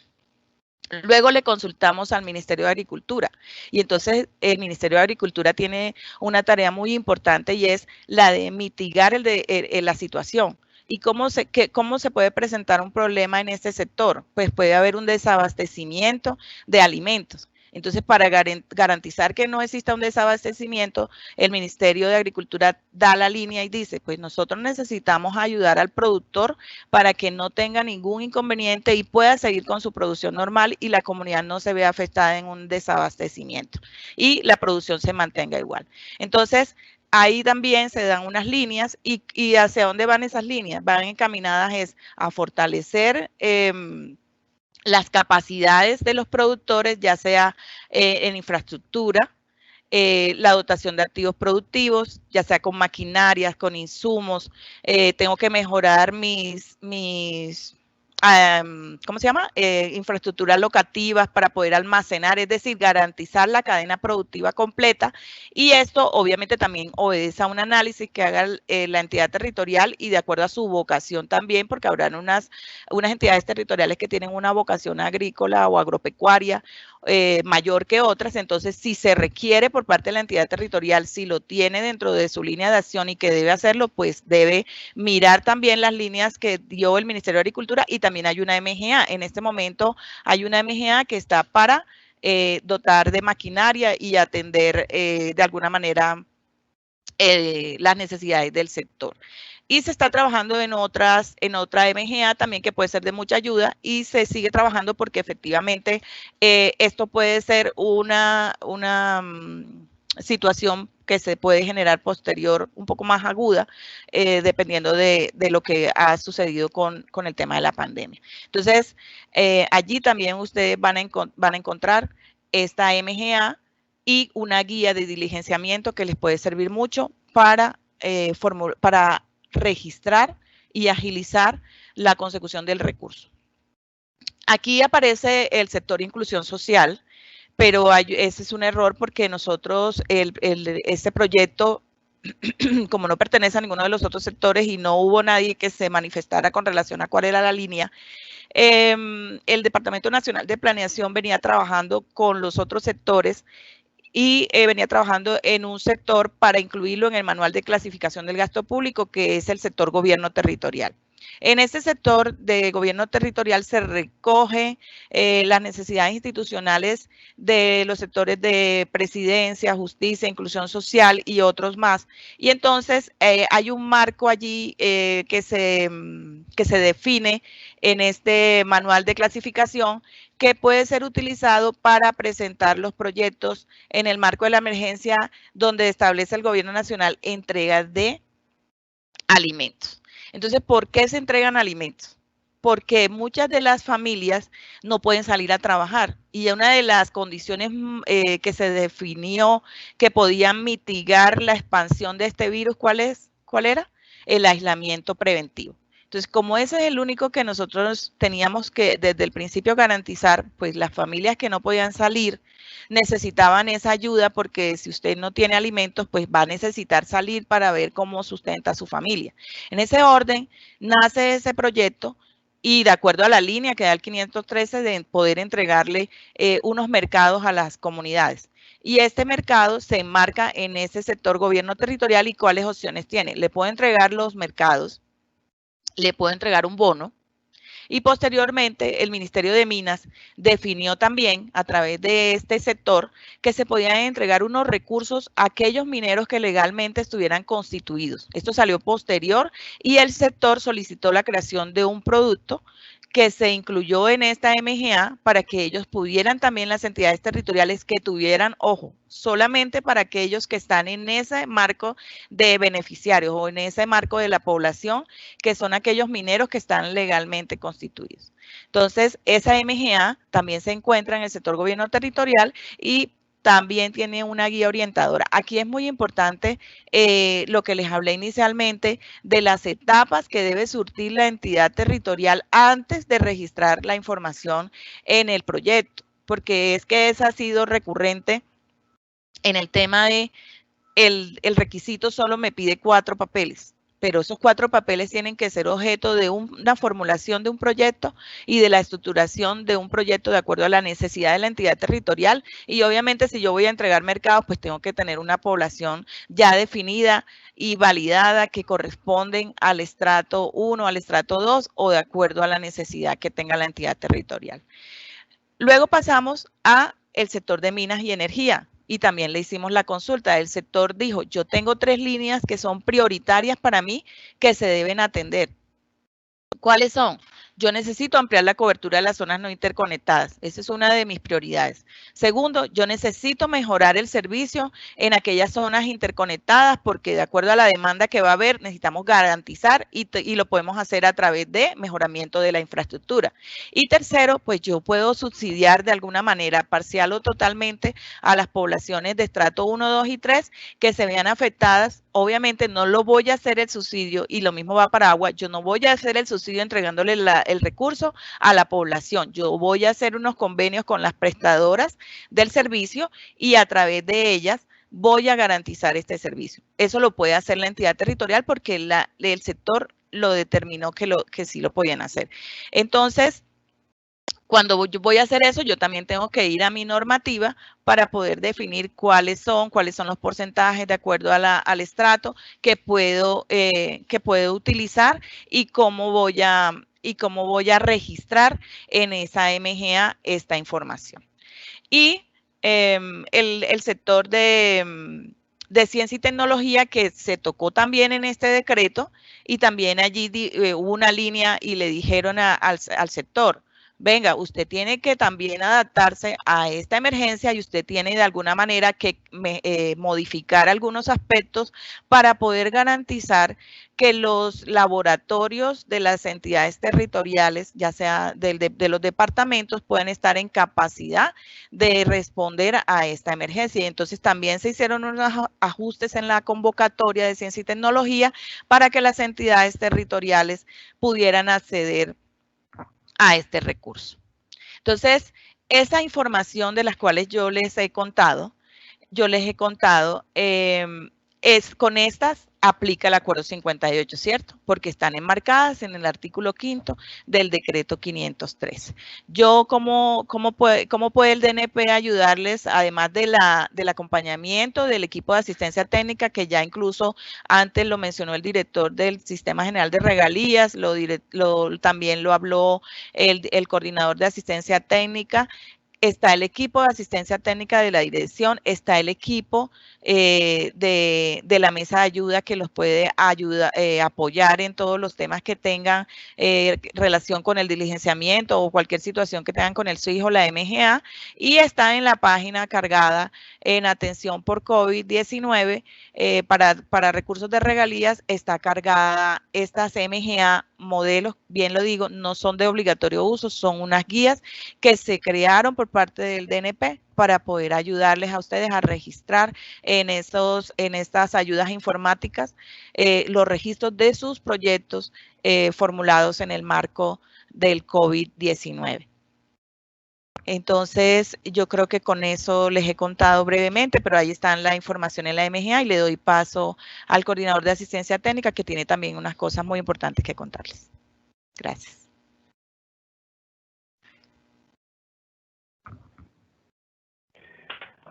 Luego le consultamos al Ministerio de Agricultura y entonces el Ministerio de Agricultura tiene una tarea muy importante y es la de mitigar la situación. ¿Y cómo se puede presentar un problema en este sector? Pues puede haber un desabastecimiento de alimentos. Entonces, para garantizar que no exista un desabastecimiento, el Ministerio de Agricultura da la línea y dice, pues nosotros necesitamos ayudar al productor para que no tenga ningún inconveniente y pueda seguir con su producción normal y la comunidad no se vea afectada en un desabastecimiento y la producción se mantenga igual. Entonces, ahí también se dan unas líneas y ¿hacia dónde van esas líneas? Van encaminadas a fortalecer las capacidades de los productores, ya sea en infraestructura, la dotación de activos productivos, ya sea con maquinarias, con insumos, tengo que mejorar ¿cómo se llama? Infraestructuras locativas para poder almacenar, es decir, garantizar la cadena productiva completa. Y esto obviamente también obedece a un análisis que haga la entidad territorial y de acuerdo a su vocación también, porque habrán unas entidades territoriales que tienen una vocación agrícola o agropecuaria mayor que otras. Entonces, si se requiere por parte de la entidad territorial, si lo tiene dentro de su línea de acción y que debe hacerlo, pues debe mirar también las líneas que dio el Ministerio de Agricultura y también hay una MGA. En este momento hay una MGA que está para dotar de maquinaria y atender de alguna manera las necesidades del sector. Y se está trabajando en otra MGA también que puede ser de mucha ayuda y se sigue trabajando porque efectivamente esto puede ser una situación que se puede generar posterior, un poco más aguda, dependiendo de lo que ha sucedido con el tema de la pandemia. Entonces, allí también ustedes van a encontrar esta MGA y una guía de diligenciamiento que les puede servir mucho para registrar y agilizar la consecución del recurso. Aquí aparece el sector inclusión social, pero ese es un error porque nosotros, este proyecto, como no pertenece a ninguno de los otros sectores y no hubo nadie que se manifestara con relación a cuál era la línea, el Departamento Nacional de Planeación venía trabajando con los otros sectores y venía trabajando en un sector para incluirlo en el manual de clasificación del gasto público, que es el sector gobierno territorial. En este sector de gobierno territorial se recoge las necesidades institucionales de los sectores de presidencia, justicia, inclusión social y otros más. Y entonces hay un marco allí que se define en este manual de clasificación que puede ser utilizado para presentar los proyectos en el marco de la emergencia donde establece el gobierno nacional entrega de alimentos. Entonces, ¿por qué se entregan alimentos? Porque muchas de las familias no pueden salir a trabajar y una de las condiciones que se definió que podían mitigar la expansión de este virus, ¿cuál era? El aislamiento preventivo. Entonces, como ese es el único que nosotros teníamos que desde el principio garantizar, pues las familias que no podían salir necesitaban esa ayuda porque si usted no tiene alimentos, pues va a necesitar salir para ver cómo sustenta a su familia. En ese orden nace ese proyecto y de acuerdo a la línea que da el 513 de poder entregarle unos mercados a las comunidades. Y este mercado se enmarca en ese sector gobierno territorial y cuáles opciones tiene. Le puedo entregar los mercados, le puedo entregar un bono, y posteriormente el Ministerio de Minas definió también a través de este sector que se podían entregar unos recursos a aquellos mineros que legalmente estuvieran constituidos. Esto salió posterior y el sector solicitó la creación de un producto que se incluyó en esta MGA para que ellos pudieran también, las entidades territoriales que tuvieran, ojo, solamente para aquellos que están en ese marco de beneficiarios o en ese marco de la población, que son aquellos mineros que están legalmente constituidos. Entonces, esa MGA también se encuentra en el sector gobierno territorial y también tiene una guía orientadora. Aquí es muy importante lo que les hablé inicialmente de las etapas que debe surtir la entidad territorial antes de registrar la información en el proyecto, porque es que esa ha sido recurrente en el tema de el requisito solo me pide 4 papeles. Pero esos 4 papeles tienen que ser objeto de una formulación de un proyecto y de la estructuración de un proyecto de acuerdo a la necesidad de la entidad territorial. Y obviamente si yo voy a entregar mercados, pues tengo que tener una población ya definida y validada que corresponden al estrato 1, al estrato 2 o de acuerdo a la necesidad que tenga la entidad territorial. Luego pasamos a el sector de minas y energía. Y también le hicimos la consulta. El sector dijo, yo tengo 3 líneas que son prioritarias para mí que se deben atender. ¿Cuáles son? Yo necesito ampliar la cobertura de las zonas no interconectadas. Esa es una de mis prioridades. Segundo, yo necesito mejorar el servicio en aquellas zonas interconectadas porque de acuerdo a la demanda que va a haber, necesitamos garantizar y lo podemos hacer a través de mejoramiento de la infraestructura. Y tercero, pues yo puedo subsidiar de alguna manera, parcial o totalmente, a las poblaciones de estrato 1, 2 y 3 que se vean afectadas. Obviamente no lo voy a hacer el subsidio y lo mismo va para agua. Yo no voy a hacer el subsidio entregándole el recurso a la población. Yo voy a hacer unos convenios con las prestadoras del servicio y a través de ellas voy a garantizar este servicio. Eso lo puede hacer la entidad territorial porque el sector lo determinó que sí lo podían hacer. Entonces, cuando yo voy a hacer eso, yo también tengo que ir a mi normativa para poder definir cuáles son los porcentajes de acuerdo a al estrato que puedo utilizar y cómo voy a registrar en esa MGA esta información. Y el sector de ciencia y tecnología que se tocó también en este decreto y también allí hubo una línea y le dijeron al sector, venga, usted tiene que también adaptarse a esta emergencia y usted tiene de alguna manera que modificar algunos aspectos para poder garantizar que los laboratorios de las entidades territoriales, ya sea de los departamentos, puedan estar en capacidad de responder a esta emergencia. Y entonces también se hicieron unos ajustes en la convocatoria de ciencia y tecnología para que las entidades territoriales pudieran acceder a este recurso. Entonces, esa información de las cuales yo les he contado, es con estas aplica el acuerdo 58, ¿cierto? Porque están enmarcadas en el artículo 5º del decreto 503. Yo, ¿cómo puede el DNP ayudarles, además del acompañamiento del equipo de asistencia técnica, que ya incluso antes lo mencionó el director del Sistema General de Regalías, también lo habló el coordinador de asistencia técnica? Está el equipo de asistencia técnica de la dirección, está el equipo de la mesa de ayuda que los puede apoyar en todos los temas que tengan relación con el diligenciamiento o cualquier situación que tengan con el SUIJ o la MGA, y está en la página cargada en atención por COVID-19 para recursos de regalías, está cargada estas MGA modelos, bien lo digo, no son de obligatorio uso, son unas guías que se crearon por parte del DNP para poder ayudarles a ustedes a registrar en estas ayudas informáticas los registros de sus proyectos formulados en el marco del COVID-19. Entonces, yo creo que con eso les he contado brevemente, pero ahí está la información en la MGA y le doy paso al coordinador de asistencia técnica que tiene también unas cosas muy importantes que contarles. Gracias.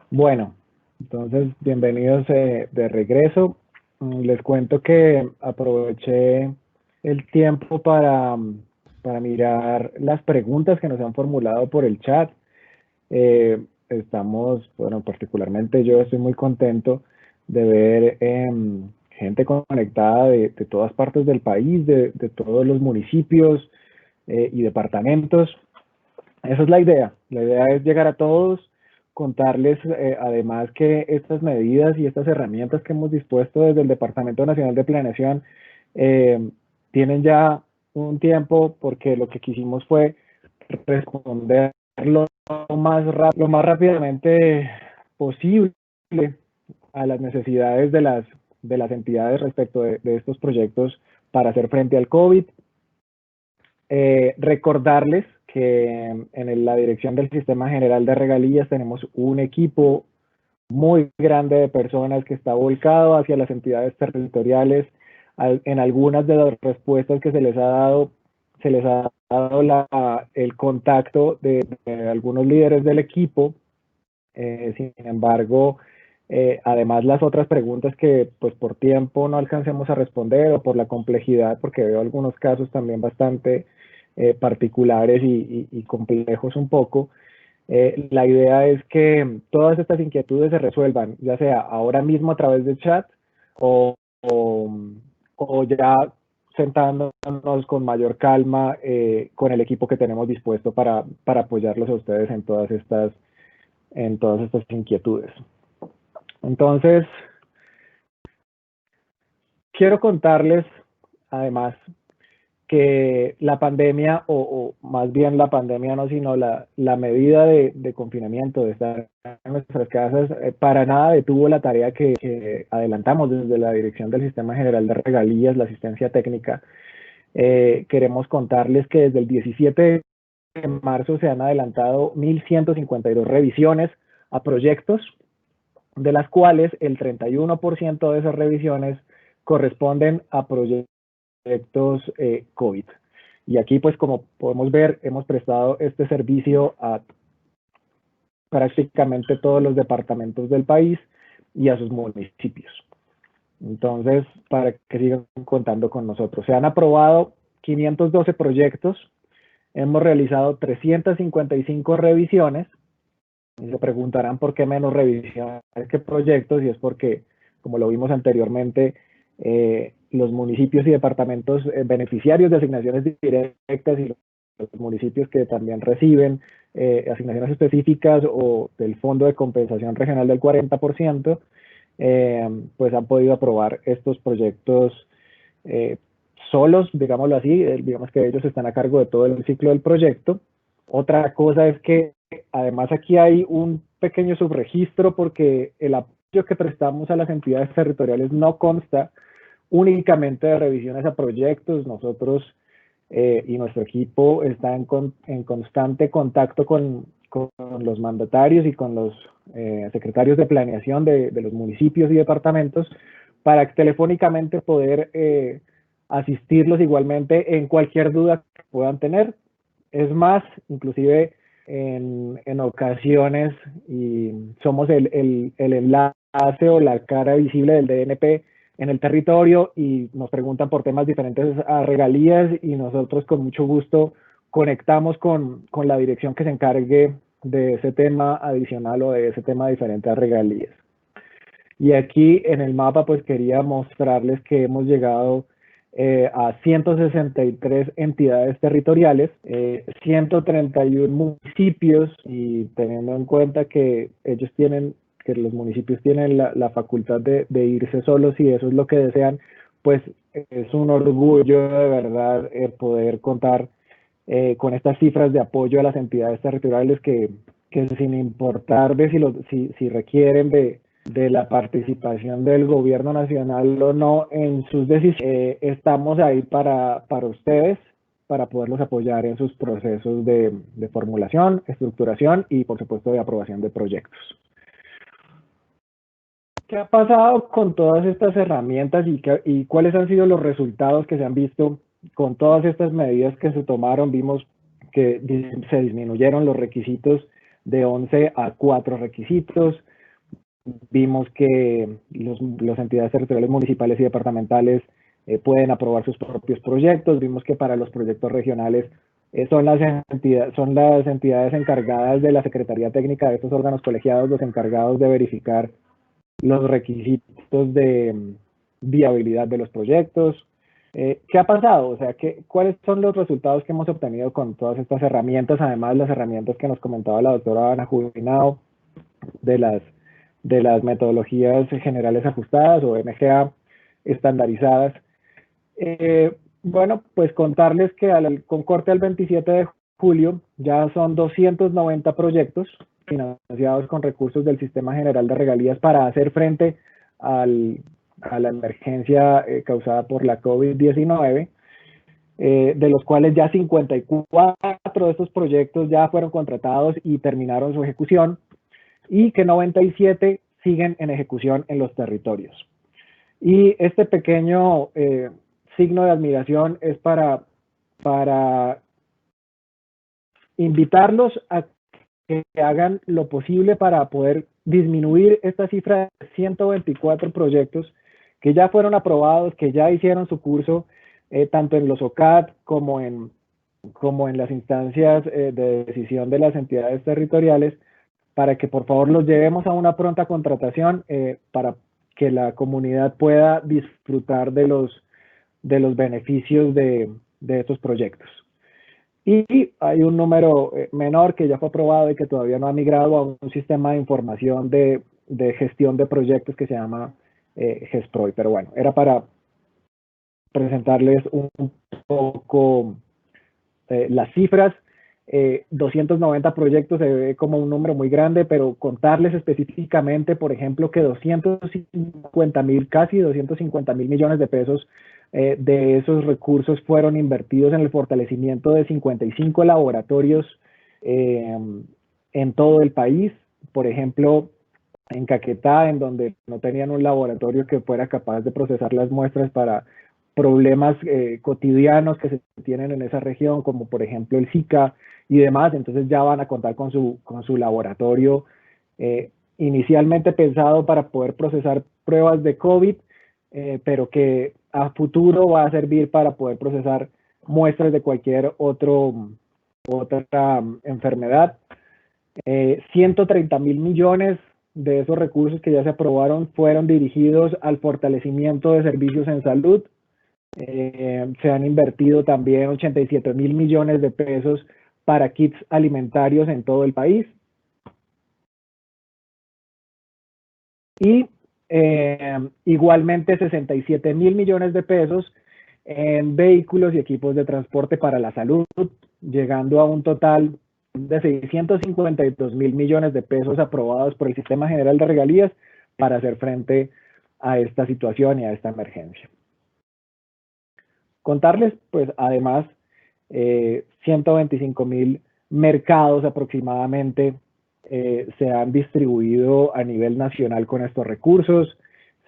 Bueno, Entonces, bienvenidos de regreso. Les cuento que aproveché el tiempo para mirar las preguntas que nos han formulado por el chat. Estamos, bueno, particularmente yo estoy muy contento de ver gente conectada de todas partes del país, de todos los municipios y departamentos. Esa es la idea. La idea es llegar a todos, contarles además que estas medidas y estas herramientas que hemos dispuesto desde el Departamento Nacional de Planeación tienen ya un tiempo, porque lo que quisimos fue responder lo más rápidamente posible a las necesidades de las entidades respecto de estos proyectos para hacer frente al COVID. Recordarles que en la Dirección del Sistema General de Regalías tenemos un equipo muy grande de personas que está volcado hacia las entidades territoriales. En algunas de las respuestas que se les ha dado el contacto de algunos líderes del equipo. Sin embargo, además las otras preguntas que pues por tiempo no alcancemos a responder o por la complejidad, porque veo algunos casos también bastante particulares y complejos un poco. La idea es que todas estas inquietudes se resuelvan, ya sea ahora mismo a través de chat o ya sentándonos con mayor calma con el equipo que tenemos dispuesto para apoyarlos a ustedes en todas estas inquietudes. Entonces, quiero contarles además que la pandemia, o más bien la pandemia no, sino la medida de confinamiento, de estar en nuestras casas, para nada detuvo la tarea que adelantamos desde la Dirección del Sistema General de Regalías, la asistencia técnica. Queremos contarles que desde el 17 de marzo se han adelantado 1.152 revisiones a proyectos, de las cuales el 31% de esas revisiones corresponden a proyectos COVID. Y aquí, pues, como podemos ver, hemos prestado este servicio a prácticamente todos los departamentos del país y a sus municipios. Entonces, para que sigan contando con nosotros. Se han aprobado 512 proyectos, hemos realizado 355 revisiones, y se preguntarán por qué menos revisiones que proyectos, y es porque, como lo vimos anteriormente, los municipios y departamentos beneficiarios de asignaciones directas y los municipios que también reciben asignaciones específicas o del Fondo de Compensación Regional del 40%, pues han podido aprobar estos proyectos solos, digámoslo así. Digamos que ellos están a cargo de todo el ciclo del proyecto. Otra cosa es que además aquí hay un pequeño subregistro, porque el apoyo que prestamos a las entidades territoriales no consta únicamente de revisiones a proyectos. Nosotros y nuestro equipo está en constante contacto con los mandatarios y con los secretarios de planeación de los municipios y departamentos para telefónicamente poder asistirlos igualmente en cualquier duda que puedan tener. Es más, inclusive en ocasiones, y somos el enlace o la cara visible del DNP en el territorio, y nos preguntan por temas diferentes a regalías, y nosotros con mucho gusto conectamos con la dirección que se encargue de ese tema adicional o de ese tema diferente a regalías. Y aquí en el mapa pues quería mostrarles que hemos llegado a 163 entidades territoriales, 131 municipios, y teniendo en cuenta que ellos tienen, que los municipios tienen la facultad de irse solos, y eso es lo que desean, pues es un orgullo de verdad poder contar con estas cifras de apoyo a las entidades territoriales que sin importar de si requieren de la participación del gobierno nacional o no en sus decisiones, estamos ahí para ustedes, para poderlos apoyar en sus procesos de formulación, estructuración y, por supuesto, de aprobación de proyectos. ¿Qué ha pasado con todas estas herramientas y cuáles han sido los resultados que se han visto con todas estas medidas que se tomaron? Vimos que se disminuyeron los requisitos de 11 a 4 requisitos. vimos que las entidades territoriales municipales y departamentales pueden aprobar sus propios proyectos. Vimos que para los proyectos regionales son las entidades encargadas de la Secretaría Técnica de estos órganos colegiados los encargados de verificar los requisitos de viabilidad de los proyectos. ¿Qué ha pasado? O sea, ¿cuáles son los resultados que hemos obtenido con todas estas herramientas? Además, las herramientas que nos comentaba la doctora Ana Jubinao de las metodologías generales ajustadas o MGA estandarizadas. Bueno, pues contarles que con corte al 27 de julio ya son 290 proyectos financiados con recursos del Sistema General de Regalías para hacer frente a la emergencia causada por la COVID-19, de los cuales ya 54 de estos proyectos ya fueron contratados y terminaron su ejecución, y que 97 siguen en ejecución en los territorios. Y este pequeño signo de admiración es para invitarlos a que hagan lo posible para poder disminuir esta cifra de 124 proyectos que ya fueron aprobados, que ya hicieron su curso, tanto en los OCAT como en las instancias de decisión de las entidades territoriales, para que por favor los llevemos a una pronta contratación para que la comunidad pueda disfrutar de los beneficios de estos proyectos. Y hay un número menor que ya fue aprobado y que todavía no ha migrado a un sistema de información de gestión de proyectos que se llama GESPROI. Pero bueno, era para presentarles un poco las cifras. 290 proyectos se ve como un número muy grande, pero contarles específicamente, por ejemplo, que casi 250.000 millones de pesos de esos recursos fueron invertidos en el fortalecimiento de 55 laboratorios en todo el país. Por ejemplo, en Caquetá, en donde no tenían un laboratorio que fuera capaz de procesar las muestras para problemas cotidianos que se tienen en esa región, como por ejemplo el Zika y demás. Entonces ya van a contar con su laboratorio inicialmente pensado para poder procesar pruebas de COVID, pero que a futuro va a servir para poder procesar muestras de cualquier otra enfermedad. 130.000 millones de esos recursos que ya se aprobaron fueron dirigidos al fortalecimiento de servicios en salud. Se han invertido también 87.000 millones de pesos para kits alimentarios en todo el país. Y igualmente 67.000 millones de pesos en vehículos y equipos de transporte para la salud, llegando a un total de 652.000 millones de pesos aprobados por el Sistema General de Regalías para hacer frente a esta situación y a esta emergencia. Contarles, pues, además, 125.000 mercados aproximadamente se han distribuido a nivel nacional con estos recursos.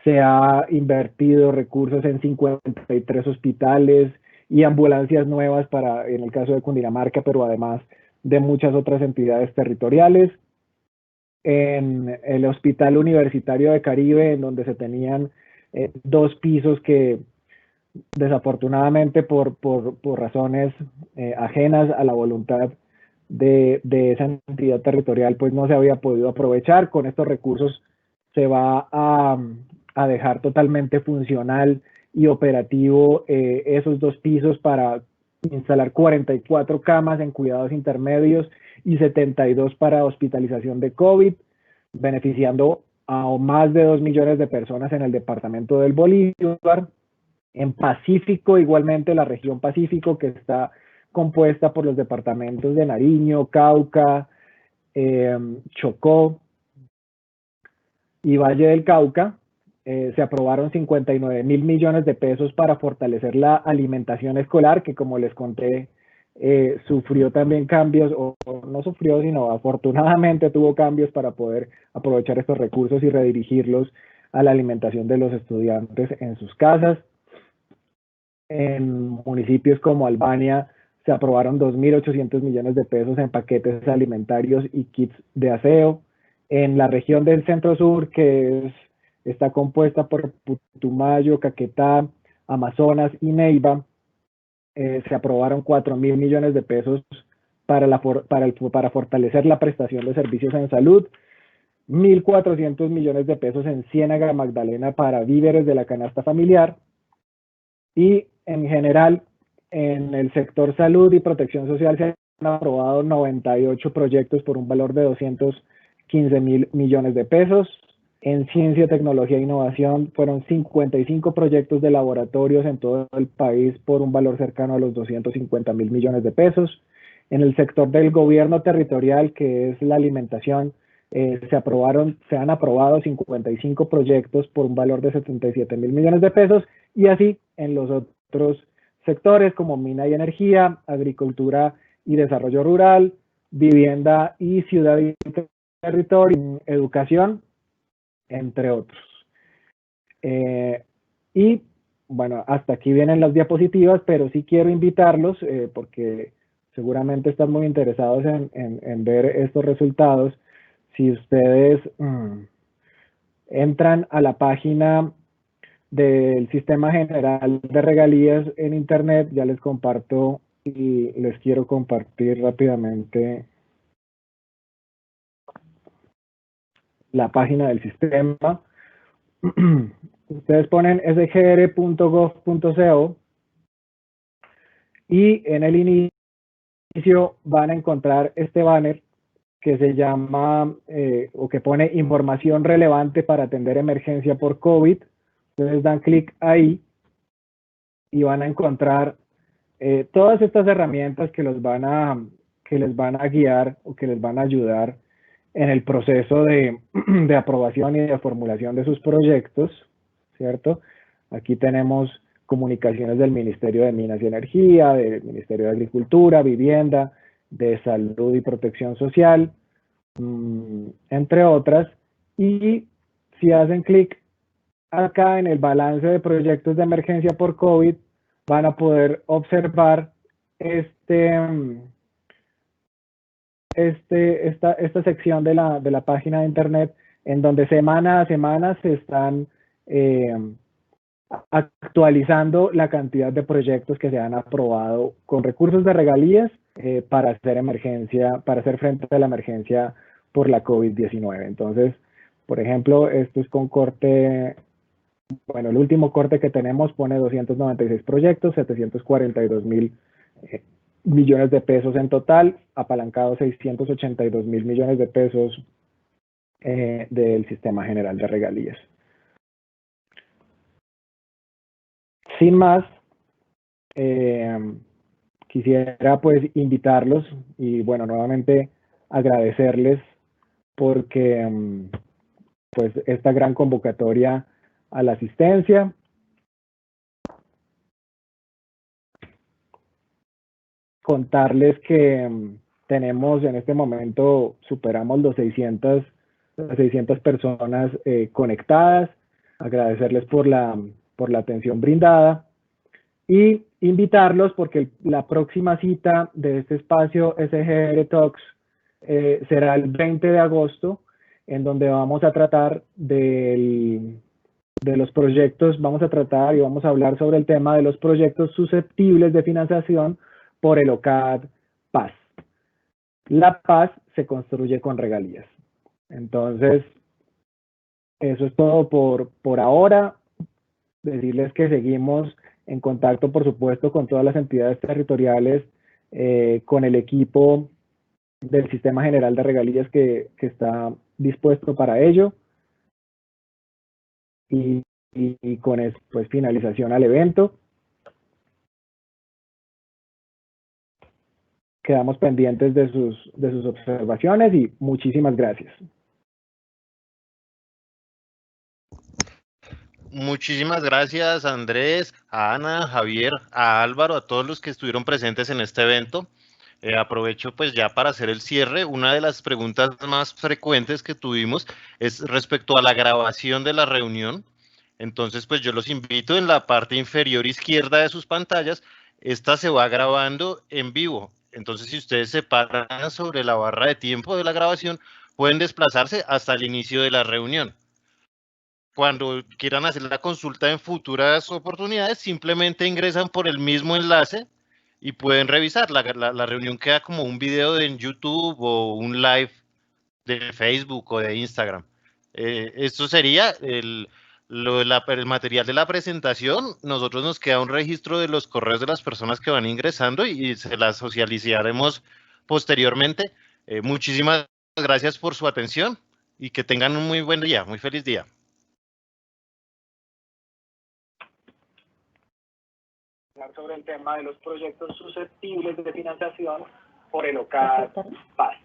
Se ha invertido recursos en 53 hospitales y ambulancias nuevas en el caso de Cundinamarca, pero además de muchas otras entidades territoriales. En el Hospital Universitario de Caribe, en donde se tenían 2 pisos que desafortunadamente por razones ajenas a la voluntad de esa entidad territorial, pues no se había podido aprovechar. Con estos recursos se va a dejar totalmente funcional y operativo esos 2 pisos para instalar 44 camas en cuidados intermedios y 72 para hospitalización de COVID, beneficiando a más de 2 millones de personas en el departamento del Bolívar. En Pacífico, igualmente la región Pacífico, que está compuesta por los departamentos de Nariño, Cauca, Chocó y Valle del Cauca, se aprobaron 59.000 millones de pesos para fortalecer la alimentación escolar, que como les conté, sufrió también cambios, o no sufrió, sino afortunadamente tuvo cambios para poder aprovechar estos recursos y redirigirlos a la alimentación de los estudiantes en sus casas. En municipios como Albania se aprobaron 2.800 millones de pesos en paquetes alimentarios y kits de aseo. En la región del Centro Sur, que está compuesta por Putumayo, Caquetá, Amazonas y Neiva, se aprobaron 4.000 millones de pesos para fortalecer la prestación de servicios en salud, 1.400 millones de pesos en Ciénaga Magdalena para víveres de la canasta familiar, y en general en el sector salud y protección social se han aprobado 98 proyectos por un valor de 215.000 millones de pesos. En ciencia, tecnología e innovación fueron 55 proyectos de laboratorios en todo el país por un valor cercano a los 250.000 millones de pesos. En el sector del gobierno territorial, que es la alimentación, se han aprobado 55 proyectos por un valor de 77.000 millones de pesos, y así en los otros sectores como mina y energía, agricultura y desarrollo rural, vivienda y ciudad y territorio, educación, entre otros. Y bueno, hasta aquí vienen las diapositivas, pero sí quiero invitarlos, porque seguramente están muy interesados en ver estos resultados. Si ustedes entran a la página del Sistema General de Regalías en Internet, ya les comparto y les quiero compartir rápidamente la página del sistema. Ustedes ponen sgr.gov.co y en el inicio van a encontrar este banner que se llama, o que pone información relevante para atender emergencia por COVID. Ustedes dan clic ahí y van a encontrar todas estas herramientas que les van a guiar o que les van a ayudar en el proceso de aprobación y de formulación de sus proyectos, ¿cierto? Aquí tenemos comunicaciones del Ministerio de Minas y Energía, del Ministerio de Agricultura, Vivienda, de Salud y Protección Social, entre otras. Y si hacen clic acá en el balance de proyectos de emergencia por COVID, van a poder observar esta sección de la página de internet, en donde semana a semana se están actualizando la cantidad de proyectos que se han aprobado con recursos de regalías para hacer frente a la emergencia por la COVID-19. Entonces, por ejemplo, esto es con corte, bueno, el último corte que tenemos pone 296 proyectos, 742.000 millones de pesos en total, apalancado 682.000 millones de pesos del Sistema General de Regalías. Sin más, quisiera pues invitarlos y bueno, nuevamente agradecerles porque pues esta gran convocatoria a la asistencia. Contarles que tenemos en este momento, superamos las 600 personas conectadas, agradecerles por la atención brindada y invitarlos porque la próxima cita de este espacio SGR Talks será el 20 de agosto, en donde vamos a tratar de los proyectos, vamos a tratar y vamos a hablar sobre el tema de los proyectos susceptibles de financiación por el OCAD Paz. La paz se construye con regalías. Entonces, eso es todo por ahora. Decirles que seguimos en contacto, por supuesto, con todas las entidades territoriales, con el equipo del Sistema General de Regalías que está dispuesto para ello. Y con eso, pues, finalización al evento. Quedamos pendientes de sus observaciones y muchísimas gracias. Muchísimas gracias, Andrés, a Ana, a Javier, a Álvaro, a todos los que estuvieron presentes en este evento. Aprovecho pues ya para hacer el cierre. Una de las preguntas más frecuentes que tuvimos es respecto a la grabación de la reunión. Entonces pues yo los invito en la parte inferior izquierda de sus pantallas. Esta se va grabando en vivo. Entonces si ustedes se paran sobre la barra de tiempo de la grabación, pueden desplazarse hasta el inicio de la reunión. Cuando quieran hacer la consulta en futuras oportunidades, simplemente ingresan por el mismo enlace y pueden revisar. La reunión queda como un video en YouTube o un live de Facebook o de Instagram. Esto sería el material de la presentación. Nosotros nos queda un registro de los correos de las personas que van ingresando y se las socializaremos posteriormente. Muchísimas gracias por su atención y que tengan un muy buen día, muy feliz día. Sobre el tema de los proyectos susceptibles de financiación por el OCAD PAS.